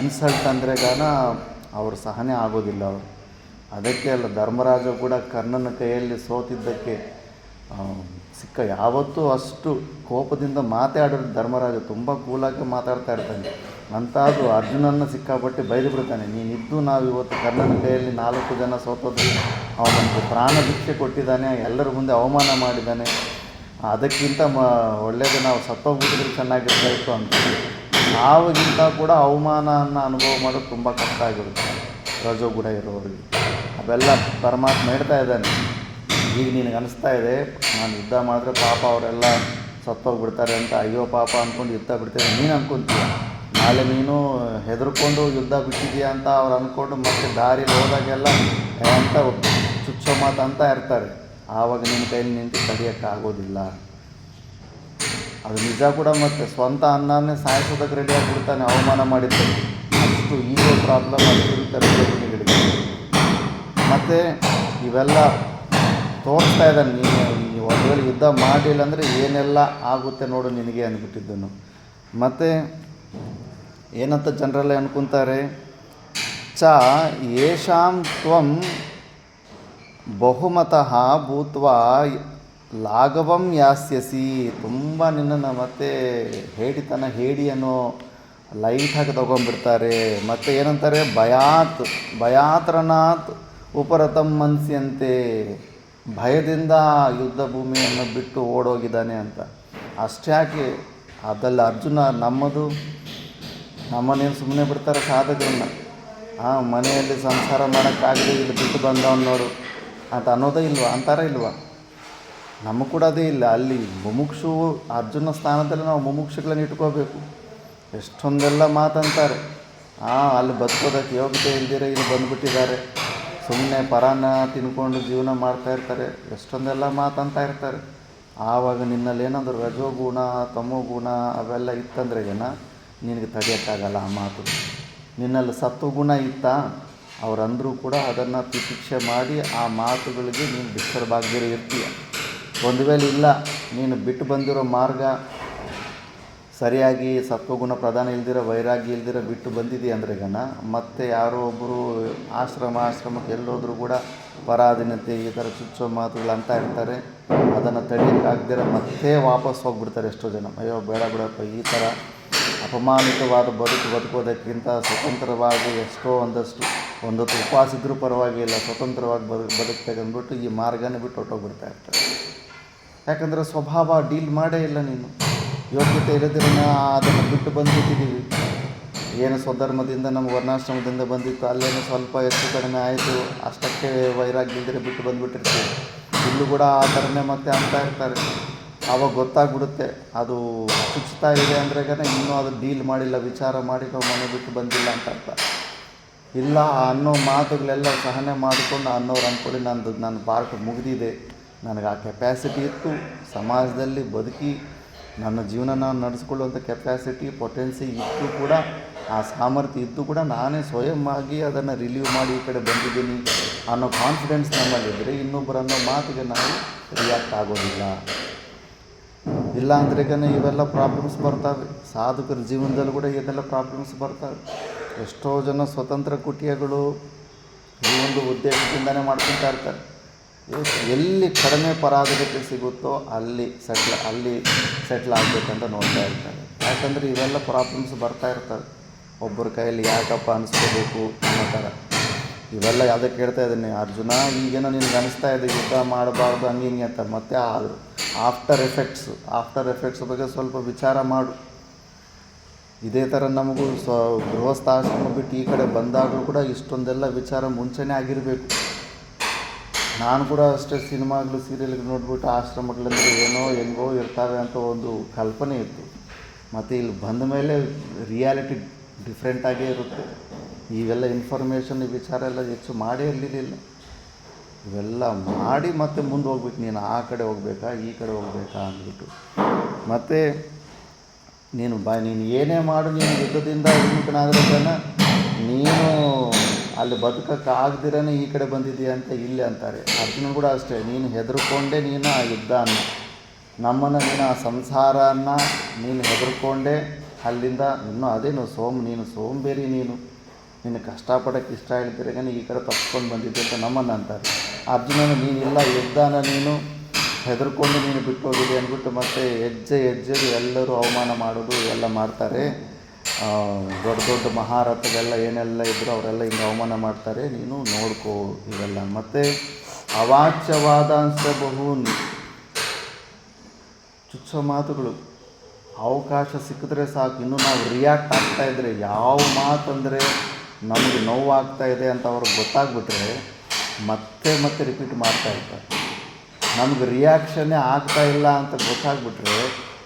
Speaker 1: ಇನ್ಸಲ್ಟ್ ಅಂದರೆ ಅವ್ರ ಸಹನೆ ಆಗೋದಿಲ್ಲ ಅವರು. ಅದಕ್ಕೆ ಅಲ್ಲ ಧರ್ಮರಾಜ ಕೂಡ ಕರ್ಣನ ಕೈಯಲ್ಲಿ ಸೋತಿದ್ದಕ್ಕೆ ಯಾವತ್ತೂ ಅಷ್ಟು ಕೋಪದಿಂದ ಮಾತಾಡೋದು ಧರ್ಮರಾಜ ತುಂಬ ಕೂಲಾಗಿ ಮಾತಾಡ್ತಾ ಇರ್ತಾನೆ. ಅಂತಾದರೂ ಅರ್ಜುನನ್ನು ಸಿಕ್ಕಾಪಟ್ಟೆ ಬೈದು ಬಿಡ್ತಾನೆ. ನೀನಿದ್ದು ನಾವು ಇವತ್ತು ಕರ್ಣನ ಕೈಯಲ್ಲಿ 4 ಜನ ಸೋತೋದು, ಅವನಿಗೆ ಪ್ರಾಣ ಭಿಕ್ಷೆ ಕೊಟ್ಟಿದ್ದಾನೆ, ಎಲ್ಲರ ಮುಂದೆ ಅವಮಾನ ಮಾಡಿದ್ದಾನೆ. ಅದಕ್ಕಿಂತ ಒಳ್ಳೆಯದು ನಾವು ಸತ್ತೋಗ್ಬಿಟ್ಟಿದ್ರೆ ಚೆನ್ನಾಗಿರ್ತಾ ಇತ್ತು ಅಂತ. ಸಾವಿಗಿಂತ ಕೂಡ ಅವಮಾನವನ್ನು ಅನುಭವ ಮಾಡೋದು ತುಂಬ ಕಷ್ಟ ಆಗಿರುತ್ತೆ ರಜೋಗುಣ ಇರೋರಿಗೆ. ಅವೆಲ್ಲ ಪರಮಾತ್ಮ ಹೇಳ್ತಾ ಇದ್ದಾನೆ. ಈಗ ನಿನಗೆ ಅನಿಸ್ತಾ ಇದೆ ನಾನು ಯುದ್ಧ ಮಾಡಿದ್ರೆ ಪಾಪ ಅವರೆಲ್ಲ ಸತ್ತೋಗ್ಬಿಡ್ತಾರೆ ಅಂತ, ಅಯ್ಯೋ ಪಾಪ ಅಂದ್ಕೊಂಡು ಯುದ್ಧ ಬಿಡ್ತೇವೆ ನೀನು ಅಂದ್ಕೊತೀಯ. ನಾಳೆ ನೀನು ಹೆದರ್ಕೊಂಡು ಯುದ್ಧ ಬಿಟ್ಟಿದೀಯ ಅಂತ ಅವ್ರು ಅಂದ್ಕೊಂಡು ಮತ್ತೆ ದಾರಿಲಿ ಹೋದಾಗೆಲ್ಲ ಅಂತ ಚುಚ್ಚೋ ಮಾತು ಅಂತ ಇರ್ತಾರೆ. ಆವಾಗ ನಿನ್ನ ಕೈಯಲ್ಲಿ ನಿಂತು ತಡೆಯೋಕ್ಕಾಗೋದಿಲ್ಲ. ಅದು ನಿಜ ಕೂಡ. ಮತ್ತು ಸ್ವಂತ ಅನ್ನನೇ ಸಾಯಿಸೋದಕ್ಕೆ ರೆಡಿ ಆಗಿಬಿಡ್ತಾನೆ ಅವಮಾನ ಮಾಡಿದ್ದಲ್ಲಿ. ಅಷ್ಟು ಈಗೋ ಪ್ರಾಬ್ಲಮ್ ಆಗಿರುತ್ತೆ ಋಷಿಗಳಿಗೆ. ಮತ್ತು ಇವೆಲ್ಲ ತೋರಿಸ್ತಾ ಇದ್ದಾನೆ, ನೀನು ಒಂದು ವೇಳೆ ಯುದ್ಧ ಮಾಡಲಿಲ್ಲ ಅಂದರೆ ಏನೆಲ್ಲ ಆಗುತ್ತೆ ನೋಡು ನಿನಗೆ ಅಂದ್ಬಿಟ್ಟಿದ್ದನು. ಮತ್ತು ಏನಂತ ಜನರಲ್ಲೇ ಅನ್ಕೊತಾರೆ, ಚ ಯೇಷಾಂ ತ್ವಂ ಬಹುಮತಃ ಭೂತ್ವಾ ಲಾಘವಂ ಯಾಸ್ಯಸಿ. ತುಂಬ ನಿನ್ನನ್ನು ಮತ್ತೆ ಹೇಡಿ ಅನ್ನೋ ಲೈಟಾಗಿ ತೊಗೊಂಡ್ಬಿಡ್ತಾರೆ. ಮತ್ತು ಏನಂತಾರೆ, ಭಯಾತ್ರನಾಥ್ ಉಪರತಂ ಮನ್ಸ್ಯಂತೆ. ಭಯದಿಂದ ಯುದ್ಧ ಭೂಮಿಯನ್ನು ಬಿಟ್ಟು ಓಡೋಗಿದ್ದಾನೆ ಅಂತ. ಅಷ್ಟ್ಯಾಕೆ ಅದಲ್ಲ ಅರ್ಜುನ, ನಮ್ಮನೇನು ಸುಮ್ಮನೆ ಬಿಡ್ತಾರೆ ಸಾಧಕರನ್ನ. ಮನೆಯಲ್ಲಿ ಸಂಸಾರ ಮಾಡೋಕ್ಕಾಗದೆ ಇಲ್ಲಿ ಬಿಟ್ಟು ಬಂದವನು ನೋಡು ಅಂತ ಅನ್ನೋದೇ ಇಲ್ವಾ, ಅಂತಾರ ಇಲ್ವಾ? ನಮಗೆ ಕೂಡ ಅದೇ ಇಲ್ಲ. ಅಲ್ಲಿ ಮುಮುಕ್ಷು ಅರ್ಜುನ ಸ್ಥಾನದಲ್ಲಿ ನಾವು ಮುಮುಕ್ಷುಗಳನ್ನ ಇಟ್ಕೋಬೇಕು. ಎಷ್ಟೊಂದೆಲ್ಲ ಮಾತಂತಾರೆ. ಅಲ್ಲಿ ಬದುಕೋದಕ್ಕೆ ಯೋಗ್ಯತೆ ಇಲ್ದಿರ ಇಲ್ಲಿ ಬಂದುಬಿಟ್ಟಿದ್ದಾರೆ, ಸುಮ್ಮನೆ ಪರಾನ್ನ ತಿನ್ಕೊಂಡು ಜೀವನ ಮಾಡ್ತಾಯಿರ್ತಾರೆ, ಎಷ್ಟೊಂದೆಲ್ಲ ಮಾತಂತ ಇರ್ತಾರೆ. ಆವಾಗ ನಿನ್ನಲ್ಲಿ ಏನಾದರೂ ರಜೋಗುಣ ತಮೋಗುಣ ಅವೆಲ್ಲ ಇತ್ತಂದ್ರೆ ನಿನಗೆ ತಡೆಯೋಕ್ಕಾಗಲ್ಲ ಆ ಮಾತು. ನಿನ್ನಲ್ಲಿ ಸತ್ವಗುಣ ಇತ್ತಾ ಅವರಂದರೂ ಕೂಡ ಅದನ್ನು ತಿತಿಕ್ಷೆ ಮಾಡಿ ಆ ಮಾತುಗಳಿಗೆ ನೀನು ಡಿಸ್ಟರ್ಬ್ ಆಗದಿರೋ ಇರ್ತೀಯ. ಒಂದು ವೇಳೆ ಇಲ್ಲ, ನೀನು ಬಿಟ್ಟು ಬಂದಿರೋ ಮಾರ್ಗ ಸರಿಯಾಗಿ ಸತ್ವಗುಣ ಪ್ರಧಾನ ಇಲ್ದಿರ ವೈರಾಗ್ಯ ಇಲ್ದಿರ ಬಿಟ್ಟು ಬಂದಿದ್ದೀಯ ಅಂದ್ರೆ ಮತ್ತೆ ಯಾರೋ ಒಬ್ಬರು ಆಶ್ರಮಕ್ಕೆ ಎಲ್ಲೋದ್ರೂ ಕೂಡ ಪರಾಧೀನತೆ ಈ ಥರ ಚುಚ್ಚೋ ಮಾತುಗಳು ಅಂತ ಇರ್ತಾರೆ. ಅದನ್ನು ತಡೆಯೋಕ್ಕಾಗ್ದಿರ ಮತ್ತೆ ವಾಪಸ್ ಹೋಗ್ಬಿಡ್ತಾರೆ ಎಷ್ಟೋ ಜನ. ಅಯ್ಯೋ ಬೇಡ ಬಿಡಪ್ಪ, ಈ ಥರ ಅಪಮಾನಿತವಾದ ಬದುಕೋದಕ್ಕಿಂತ ಸ್ವತಂತ್ರವಾಗಿ ಎಷ್ಟೋ ಒಂದೊತ್ತು ಉಪವಾಸ ಇದ್ರೂ ಪರವಾಗಿಲ್ಲ, ಸ್ವತಂತ್ರವಾಗಿ ಬದುಕ್ಬೇಕಂದ್ಬಿಟ್ಟು ಈ ಮಾರ್ಗನೇ ಬಿಟ್ಟು ಹೊಟ್ಟೋಗ್ಬಿಡ್ತಾ ಇರ್ತಾರೆ. ಯಾಕಂದರೆ ಸ್ವಭಾವ ಡೀಲ್ ಮಾಡೇ ಇಲ್ಲ, ನೀನು ಯೋಗ್ಯತೆ ಇರೋದ್ರಿಂದ ಅದನ್ನು ಬಿಟ್ಟು ಬಂದುಬಿಟ್ಟಿದ್ದೀವಿ. ಏನು ಸ್ವಧರ್ಮದಿಂದ ನಮ್ಮ ವರ್ಣಾಶ್ರಮದಿಂದ ಬಂದಿತ್ತು, ಅಲ್ಲೇನೋ ಸ್ವಲ್ಪ ಹೆಚ್ಚು ಕಡಿಮೆ ಆಯಿತು, ಅಷ್ಟಕ್ಕೆ ವೈರಾಗ್ಯ ಇದ್ದರೆ ಬಿಟ್ಟು ಬಂದುಬಿಟ್ಟಿರ್ತೀವಿ. ಇಲ್ಲೂ ಕೂಡ ಆ ಥರನೇ ಮತ್ತೆ ಅಂತ ಇರ್ತಾರೆ. ಆವಾಗ ಗೊತ್ತಾಗ್ಬಿಡುತ್ತೆ ಅದು ಚುಚ್ತಾ ಇದೆ ಅಂದ್ರೆ ಇನ್ನೂ ಅದು ಡೀಲ್ ಮಾಡಿಲ್ಲ, ವಿಚಾರ ಮಾಡಿ ನಾವು ಮನೆ ಬಿಟ್ಟು ಬಂದಿಲ್ಲ ಅಂತ ಅರ್ಥ. ಇಲ್ಲ ಅನ್ನೋ ಮಾತುಗಳೆಲ್ಲ ಸಹನೆ ಮಾಡಿಕೊಂಡು ಅನ್ನೋರು ಅಂದ್ಕೊಳ್ಳಿ ನನ್ನ ಪಾರ್ಟ್ ಮುಗಿದಿದೆ, ನನಗೆ ಆ ಕೆಪ್ಯಾಸಿಟಿ ಇತ್ತು, ಸಮಾಜದಲ್ಲಿ ಬದುಕಿ ನನ್ನ ಜೀವನನ ನಡೆಸ್ಕೊಳ್ಳುವಂಥ ಕೆಪ್ಯಾಸಿಟಿ ಪೊಟೆನ್ಸಿ ಇದ್ದು ಕೂಡ, ಆ ಸಾಮರ್ಥ್ಯ ಇದ್ದು ಕೂಡ ನಾನೇ ಸ್ವಯಂ ಆಗಿ ಅದನ್ನು ರಿಲೀವ್ ಮಾಡಿ ಈ ಕಡೆ ಬಂದಿದ್ದೀನಿ ಅನ್ನೋ ಕಾನ್ಫಿಡೆನ್ಸ್ ನಮ್ಮಲ್ಲಿದ್ದರೆ ಇನ್ನೊಬ್ಬರು ಅನ್ನೋ ಮಾತಿಗೆ ನಾವು ರಿಯಾಕ್ಟ್ ಆಗೋದಿಲ್ಲ. ಇಲ್ಲ ಅಂದರೆ ಇವೆಲ್ಲ ಪ್ರಾಬ್ಲಮ್ಸ್ ಬರ್ತವೆ. ಸಾಧಕರ ಜೀವನದಲ್ಲೂ ಕೂಡ ಇದೆಲ್ಲ ಪ್ರಾಬ್ಲಮ್ಸ್ ಬರ್ತವೆ. ಎಷ್ಟೋ ಜನ ಸ್ವತಂತ್ರ ಕುಟಿಯಗಳು ಈ ಒಂದು ಉದ್ದೇಶದಿಂದನೇ ಮಾಡ್ಕೊತಾ ಇರ್ತಾರೆ. ಎಲ್ಲಿ ಕಡಿಮೆ ಪರಾಧೀನತೆ ಸಿಗುತ್ತೋ ಅಲ್ಲಿ ಸೆಟ್ಲ್ ಆಗಬೇಕಂತ ನೋಡ್ತಾ ಇರ್ತಾರೆ. ಯಾಕಂದರೆ ಇವೆಲ್ಲ ಪ್ರಾಬ್ಲಮ್ಸ್ ಬರ್ತಾ ಇರ್ತವೆ. ಒಬ್ಬರ ಕೈಯಲ್ಲಿ ಯಾಕಪ್ಪ ಅನಿಸ್ಕೋಬೇಕು ಅನ್ನೋ ಥರ ಇವೆಲ್ಲ ಯಾವುದಕ್ಕೆ ಹೇಳ್ತಾ ಇದ್ದೀನಿ ಅರ್ಜುನ, ಈಗೇನೋ ನಿನ್ಗೆ ಅನಿಸ್ತಾ ಇದೆ ಯುದ್ಧ ಮಾಡಬಾರ್ದು ಹಂಗೆ ಅಂತ. ಮತ್ತೆ ಆದರೂ ಆಫ್ಟರ್ ಎಫೆಕ್ಟ್ಸ್ ಬಗ್ಗೆ ಸ್ವಲ್ಪ ವಿಚಾರ ಮಾಡು. ಇದೇ ಥರ ನಮಗೂ ಗೃಹಸ್ಥಾಶ್ರಮ ಬಿಟ್ಟು ಈ ಕಡೆ ಬಂದಾಗಲೂ ಕೂಡ ಇಷ್ಟೊಂದೆಲ್ಲ ವಿಚಾರ ಮುಂಚೆನೇ ಆಗಿರಬೇಕು. ನಾನು ಕೂಡ ಅಷ್ಟೇ ಸಿನಿಮಾಗಳು ಸೀರಿಯಲ್ಗಳು ನೋಡ್ಬಿಟ್ಟು ಆಶ್ರಮಗಳಂದರೆ ಏನೋ ಹೆಂಗೋ ಇರ್ತಾವೆ ಅಂತ ಒಂದು ಕಲ್ಪನೆ ಇತ್ತು. ಮತ್ತು ಇಲ್ಲಿ ಬಂದ ಮೇಲೆ ರಿಯಾಲಿಟಿ ಡಿಫ್ರೆಂಟಾಗೇ ಇರುತ್ತೆ. ಇವೆಲ್ಲ ಇನ್ಫಾರ್ಮೇಷನ್ ಈ ವಿಚಾರ ಎಲ್ಲ ಹೆಚ್ಚು ಮಾಡೇ ಇರಲಿಲ್ಲ. ಇವೆಲ್ಲ ಮಾಡಿ ಮತ್ತೆ ಮುಂದೆ ಹೋಗ್ಬೇಕು. ನೀನು ಆ ಕಡೆ ಹೋಗಬೇಕಾ ಈ ಕಡೆ ಹೋಗಬೇಕಾ ಅಂದ್ಬಿಟ್ಟು ಮತ್ತು ನೀನು ಏನೇ ಮಾಡು, ನೀನು ಯುದ್ಧದಿಂದ ವಿಮುಖನಾಗಿರೋದನ್ನು ನೀನು ಅಲ್ಲಿ ಬದುಕಕ್ಕಾಗ್ದಿರೇ ಈ ಕಡೆ ಬಂದಿದ್ದೀಯ ಅಂತ ಇಲ್ಲಿ ಅಂತಾರೆ. ಅರ್ಜುನ ಕೂಡ ಅಷ್ಟೇ, ನೀನು ಹೆದರ್ಕೊಂಡೇ ನೀನು ಆ ಯುದ್ಧನ ನಮ್ಮನ್ನು ನೀನು ಆ ಸಂಸಾರನ ನೀನು ಹೆದರ್ಕೊಂಡೇ ಅಲ್ಲಿಂದ ಇನ್ನೂ ಅದೇನು ನೀನು ಸೋಂಬೇರಿ, ನಿನ್ನ ಕಷ್ಟಪಡೋಕ್ಕೆ ಇಷ್ಟ ಹೇಳ್ತಿರಗ ಈ ಕಡೆ ತಪ್ಪಿಸ್ಕೊಂಡು ಬಂದಿದ್ದೆ ಅಂತ ನಮ್ಮನ್ನು ಅಂತಾರೆ. ಅರ್ಜುನನು ನೀನಿಲ್ಲ ಯುದ್ಧನ ನೀನು ಹೆದರ್ಕೊಂಡು ನೀನು ಬಿಟ್ಟು ಹೋಗಿದೆ ಅಂದ್ಬಿಟ್ಟು ಮತ್ತೆ ಹೆಜ್ಜೆಗೆ ಎಲ್ಲರೂ ಅವಮಾನ ಮಾಡೋದು ಎಲ್ಲ ಮಾಡ್ತಾರೆ. ದೊಡ್ಡ ಮಹಾರಥಗಳೆಲ್ಲ ಏನೆಲ್ಲ ಇದ್ದರೂ ಅವರೆಲ್ಲ ಹಿಂಗೆ ಅವಮಾನ ಮಾಡ್ತಾರೆ. ನೀನು ನೋಡ್ಕೋ ಇವೆಲ್ಲ. ಮತ್ತು ಅವಾಚ್ಯವಾದ ಬಹೂನ್ ಚುಚ್ಚೋ ಮಾತುಗಳು ಅವಕಾಶ ಸಿಕ್ಕಿದ್ರೆ ಸಾಕು. ಇನ್ನೂ ನಾವು ರಿಯಾಕ್ಟ್ ಆಗ್ತಾಯಿದ್ರೆ ಯಾವ ಮಾತಂದರೆ ನಮಗೆ ನೋವಾಗ್ತಾ ಇದೆ ಅಂತ ಅವ್ರಿಗೆ ಗೊತ್ತಾಗ್ಬಿಟ್ರೆ ಮತ್ತೆ ರಿಪೀಟ್ ಮಾಡ್ತಾಯಿರ್ತಾರೆ. ನಮಗೆ ರಿಯಾಕ್ಷನ್ನೇ ಆಗ್ತಾಯಿಲ್ಲ ಅಂತ ಗೊತ್ತಾಗ್ಬಿಟ್ರೆ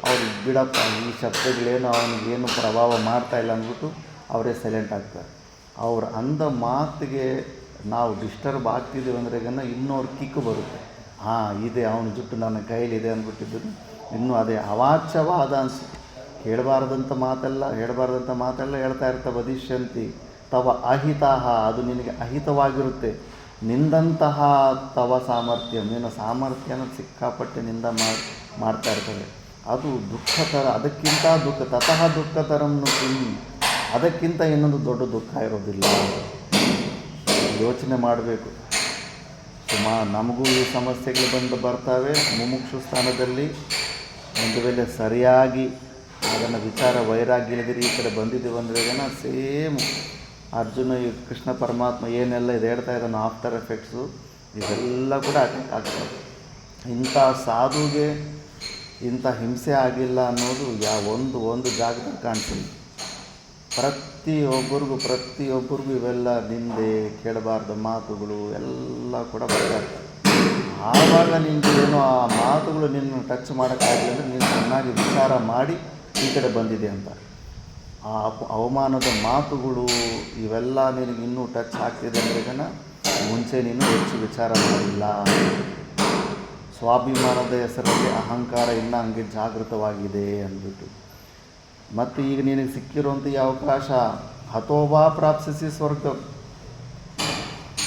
Speaker 1: ಅವ್ರಿಗೆ ಬಿಡಪ್ಪ ಈ ಶಬ್ದಗಳೇನು ಅವನಿಗೇನು ಪ್ರಭಾವ ಮಾಡ್ತಾಯಿಲ್ಲ ಅಂದ್ಬಿಟ್ಟು ಅವರೇ ಸೈಲೆಂಟ್ ಆಗ್ತಾರೆ. ಅವ್ರು ಅಂದ ಮಾತಿಗೆ ನಾವು ಡಿಸ್ಟರ್ಬ್ ಆಗ್ತಿದ್ದೀವಿ ಅಂದ್ರೆ ಇನ್ನೂ ಅವ್ರ ಕಿಕ್ಕು ಬರುತ್ತೆ. ಇದೆ ಅವನ ಜುಟ್ಟು ನನ್ನ ಕೈಲಿದೆ ಅಂದ್ಬಿಟ್ಟಿದ್ದು ಇನ್ನು ಅದೇ ಅವಾಚ್ಯವಾದ ಹೇಳಬಾರ್ದಂಥ ಮಾತೆಲ್ಲ ಹೇಳ್ತಾ ಇರ್ತಾವೆ. ವದಿಷ್ಯಂತಿ ತವ ಅಹಿತಃ, ಅದು ನಿನಗೆ ಅಹಿತವಾಗಿರುತ್ತೆ. ನಿಂದಂತಹ ತವ ಸಾಮರ್ಥ್ಯ, ನಿನ್ನ ಸಾಮರ್ಥ್ಯನ ಸಿಕ್ಕಾಪಟ್ಟೆ ನಿಂದ ಮಾಡ್ತಾ ಇರ್ತವೆ. ಅದು ದುಃಖತರ, ಅದಕ್ಕಿಂತ ತತಃ ದುಃಖತರನ್ನು ತಿನ್ನಿ, ಅದಕ್ಕಿಂತ ಇನ್ನೊಂದು ದೊಡ್ಡ ದುಃಖ ಇರೋದಿಲ್ಲ. ಯೋಚನೆ ಮಾಡಬೇಕು. ನಮಗೂ ಈ ಸಮಸ್ಯೆಗಳು ಬರ್ತವೆ. ಮುಮುಕ್ಷು ಸ್ಥಾನದಲ್ಲಿ ಒಂದು ವೇಳೆ ಸರಿಯಾಗಿ ಅದನ್ನು ವಿಚಾರ ವೈರಾಗ್ಯ ಇಲ್ಲದಿರಿ ಈ ಕಡೆ ಬಂದಿದ್ದೀವಿ ಅಂದರೆ ಸೇಮ್ ಅರ್ಜುನ ಈ ಕೃಷ್ಣ ಪರಮಾತ್ಮ ಏನೆಲ್ಲ ಇದು ಹೇಳ್ತಾ ಇದ್ದಾನೋ ಆಫ್ಟರ್ ಎಫೆಕ್ಟ್ಸು ಇವೆಲ್ಲ ಕೂಡ ಅಟ್ಯಾಕ್ ಆಗ್ತವೆ. ಇಂಥ ಸಾಧುಗೆ ಇಂಥ ಹಿಂಸೆ ಆಗಿಲ್ಲ ಅನ್ನೋದು ಒಂದು ಜಾಗದಲ್ಲಿ ಕಾಣ್ತೀನಿ. ಪ್ರತಿಯೊಬ್ಬರಿಗೂ ಇವೆಲ್ಲ ನಿಂದೆ, ಕೇಳಬಾರ್ದ ಮಾತುಗಳು ಎಲ್ಲ ಕೂಡ ಬರ್ತಾರೆ. ಆವಾಗ ನಿನಗೆ ಏನೋ ಆ ಮಾತುಗಳು ನಿನ್ನ ಟಚ್ ಮಾಡೋಕ್ಕಾಗಲಿ ಅಂದರೆ ನೀನು ಚೆನ್ನಾಗಿ ವಿಚಾರ ಮಾಡಿ ಈ ಕಡೆ ಬಂದಿದೆ ಅಂತ. ಆ ಅವಮಾನದ ಮಾತುಗಳು ಇವೆಲ್ಲ ನಿನಗೆ ಇನ್ನೂ ಟಚ್ ಆಗ್ತಿದೆ ಅಂದರೆ ಮುಂಚೆ ನೀನು ಹೆಚ್ಚು ವಿಚಾರ ಮಾಡಿಲ್ಲ. ಸ್ವಾಭಿಮಾನದ ಹೆಸರಲ್ಲಿ ಅಹಂಕಾರ ಇನ್ನೂ ಹಂಗೆ ಜಾಗೃತವಾಗಿದೆ ಅಂದ್ಬಿಟ್ಟು. ಮತ್ತು ಈಗ ನಿನಗೆ ಸಿಕ್ಕಿರುವಂಥ ಈ ಅವಕಾಶ, ಹತೋವಾ ಪ್ರಾಪ್ಸಿಸಿ ಸ್ವರ್ಗ,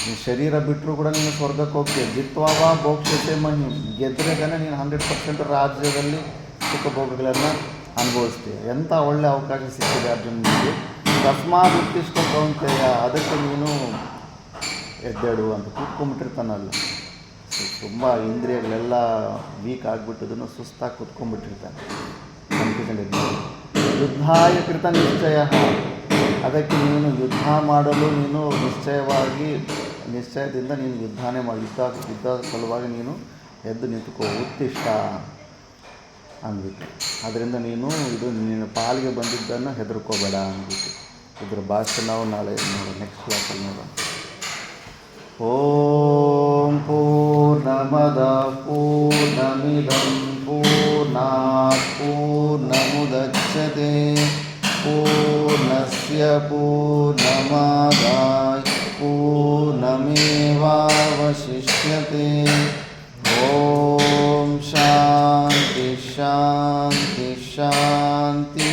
Speaker 1: ನೀನು ಶರೀರ ಬಿಟ್ಟರೂ ಕೂಡ ನೀನು ಸ್ವರ್ಗಕ್ಕೆ ಹೋಗ್ತೀಯ. ಜಿತ್ವಾವಾ ಭೋಕ್ಷತೆ ಮಹಿಂ, ಗೆದ್ದರೆ ನೀನು 100% ರಾಜ್ಯದಲ್ಲಿ ಸುಖ ಭೋಗಗಳನ್ನು ಅನುಭವಿಸ್ತೀಯ. ಎಂಥ ಒಳ್ಳೆ ಅವಕಾಶ ಸಿಕ್ಕಿದೆ ಅರ್ಜುನನಿಗೆ. ತಸ್ಮಾತ್ ಉತ್ತಿಷ್ಠ ಕೌಂತೆಯ, ಅದಕ್ಕೆ ನೀನು ಎದ್ದೇಳು ಅಂತ ಕೂತ್ಕೊಂಡ್ಬಿಟ್ಟಿರ್ತಾನಲ್ಲ. ತುಂಬ ಇಂದ್ರಿಯಗಳೆಲ್ಲ ವೀಕ್ ಆಗಿಬಿಟ್ಟಿದ್ದನ್ನು ಸುಸ್ತಾಗಿ ಕೂತ್ಕೊಂಡ್ಬಿಟ್ಟಿರ್ತಾನೆ. ಯುದ್ಧಾಯ ಕೃತ ನಿಶ್ಚಯ, ಅದಕ್ಕೆ ನೀನು ಯುದ್ಧ ಮಾಡಲು ನೀನು ನಿಶ್ಚಯದಿಂದ ನೀನು ಯುದ್ಧನೇ ಮಾಡಿ ಯುದ್ಧ ಸಲುವಾಗಿ ನೀನು ಎದ್ದು ನಿಂತುಕೋ. ಉತ್ತಿಷ್ಠ ಅಂದ್ಬಿಟ್ಟು ಅದರಿಂದ ನಿನ್ನ ಪಾಲಿಗೆ ಬಂದಿದ್ದನ್ನು ಹೆದರ್ಕೋಬೇಡ ಅಂದ್ಬಿಟ್ಟು. ಇದ್ರ ಭಾಷೆ ನಾವು ನಾಳೆ ನೆಕ್ಸ್ಟ್ ಕ್ಲಾಸಲ್ಲಿ ನೋಡೋಣ. ಓಂ ಪೂರ್ಣಮದ ಪೂರ್ಣಮಿದಂ ಪೂರ್ಣಾತ್ ಪೂರ್ಣಮುದಚ್ಯತೆ ಪೂರ್ಣಸ್ಯ ಪೂರ್ಣಮಾದಾಯ ಪೂರ್ಣಮೇವಾವಶಿಷ್ಯತೆ. ಓಂ ಶಾಂತಿ ಶಾಂತಿ ಶಾಂತಿ.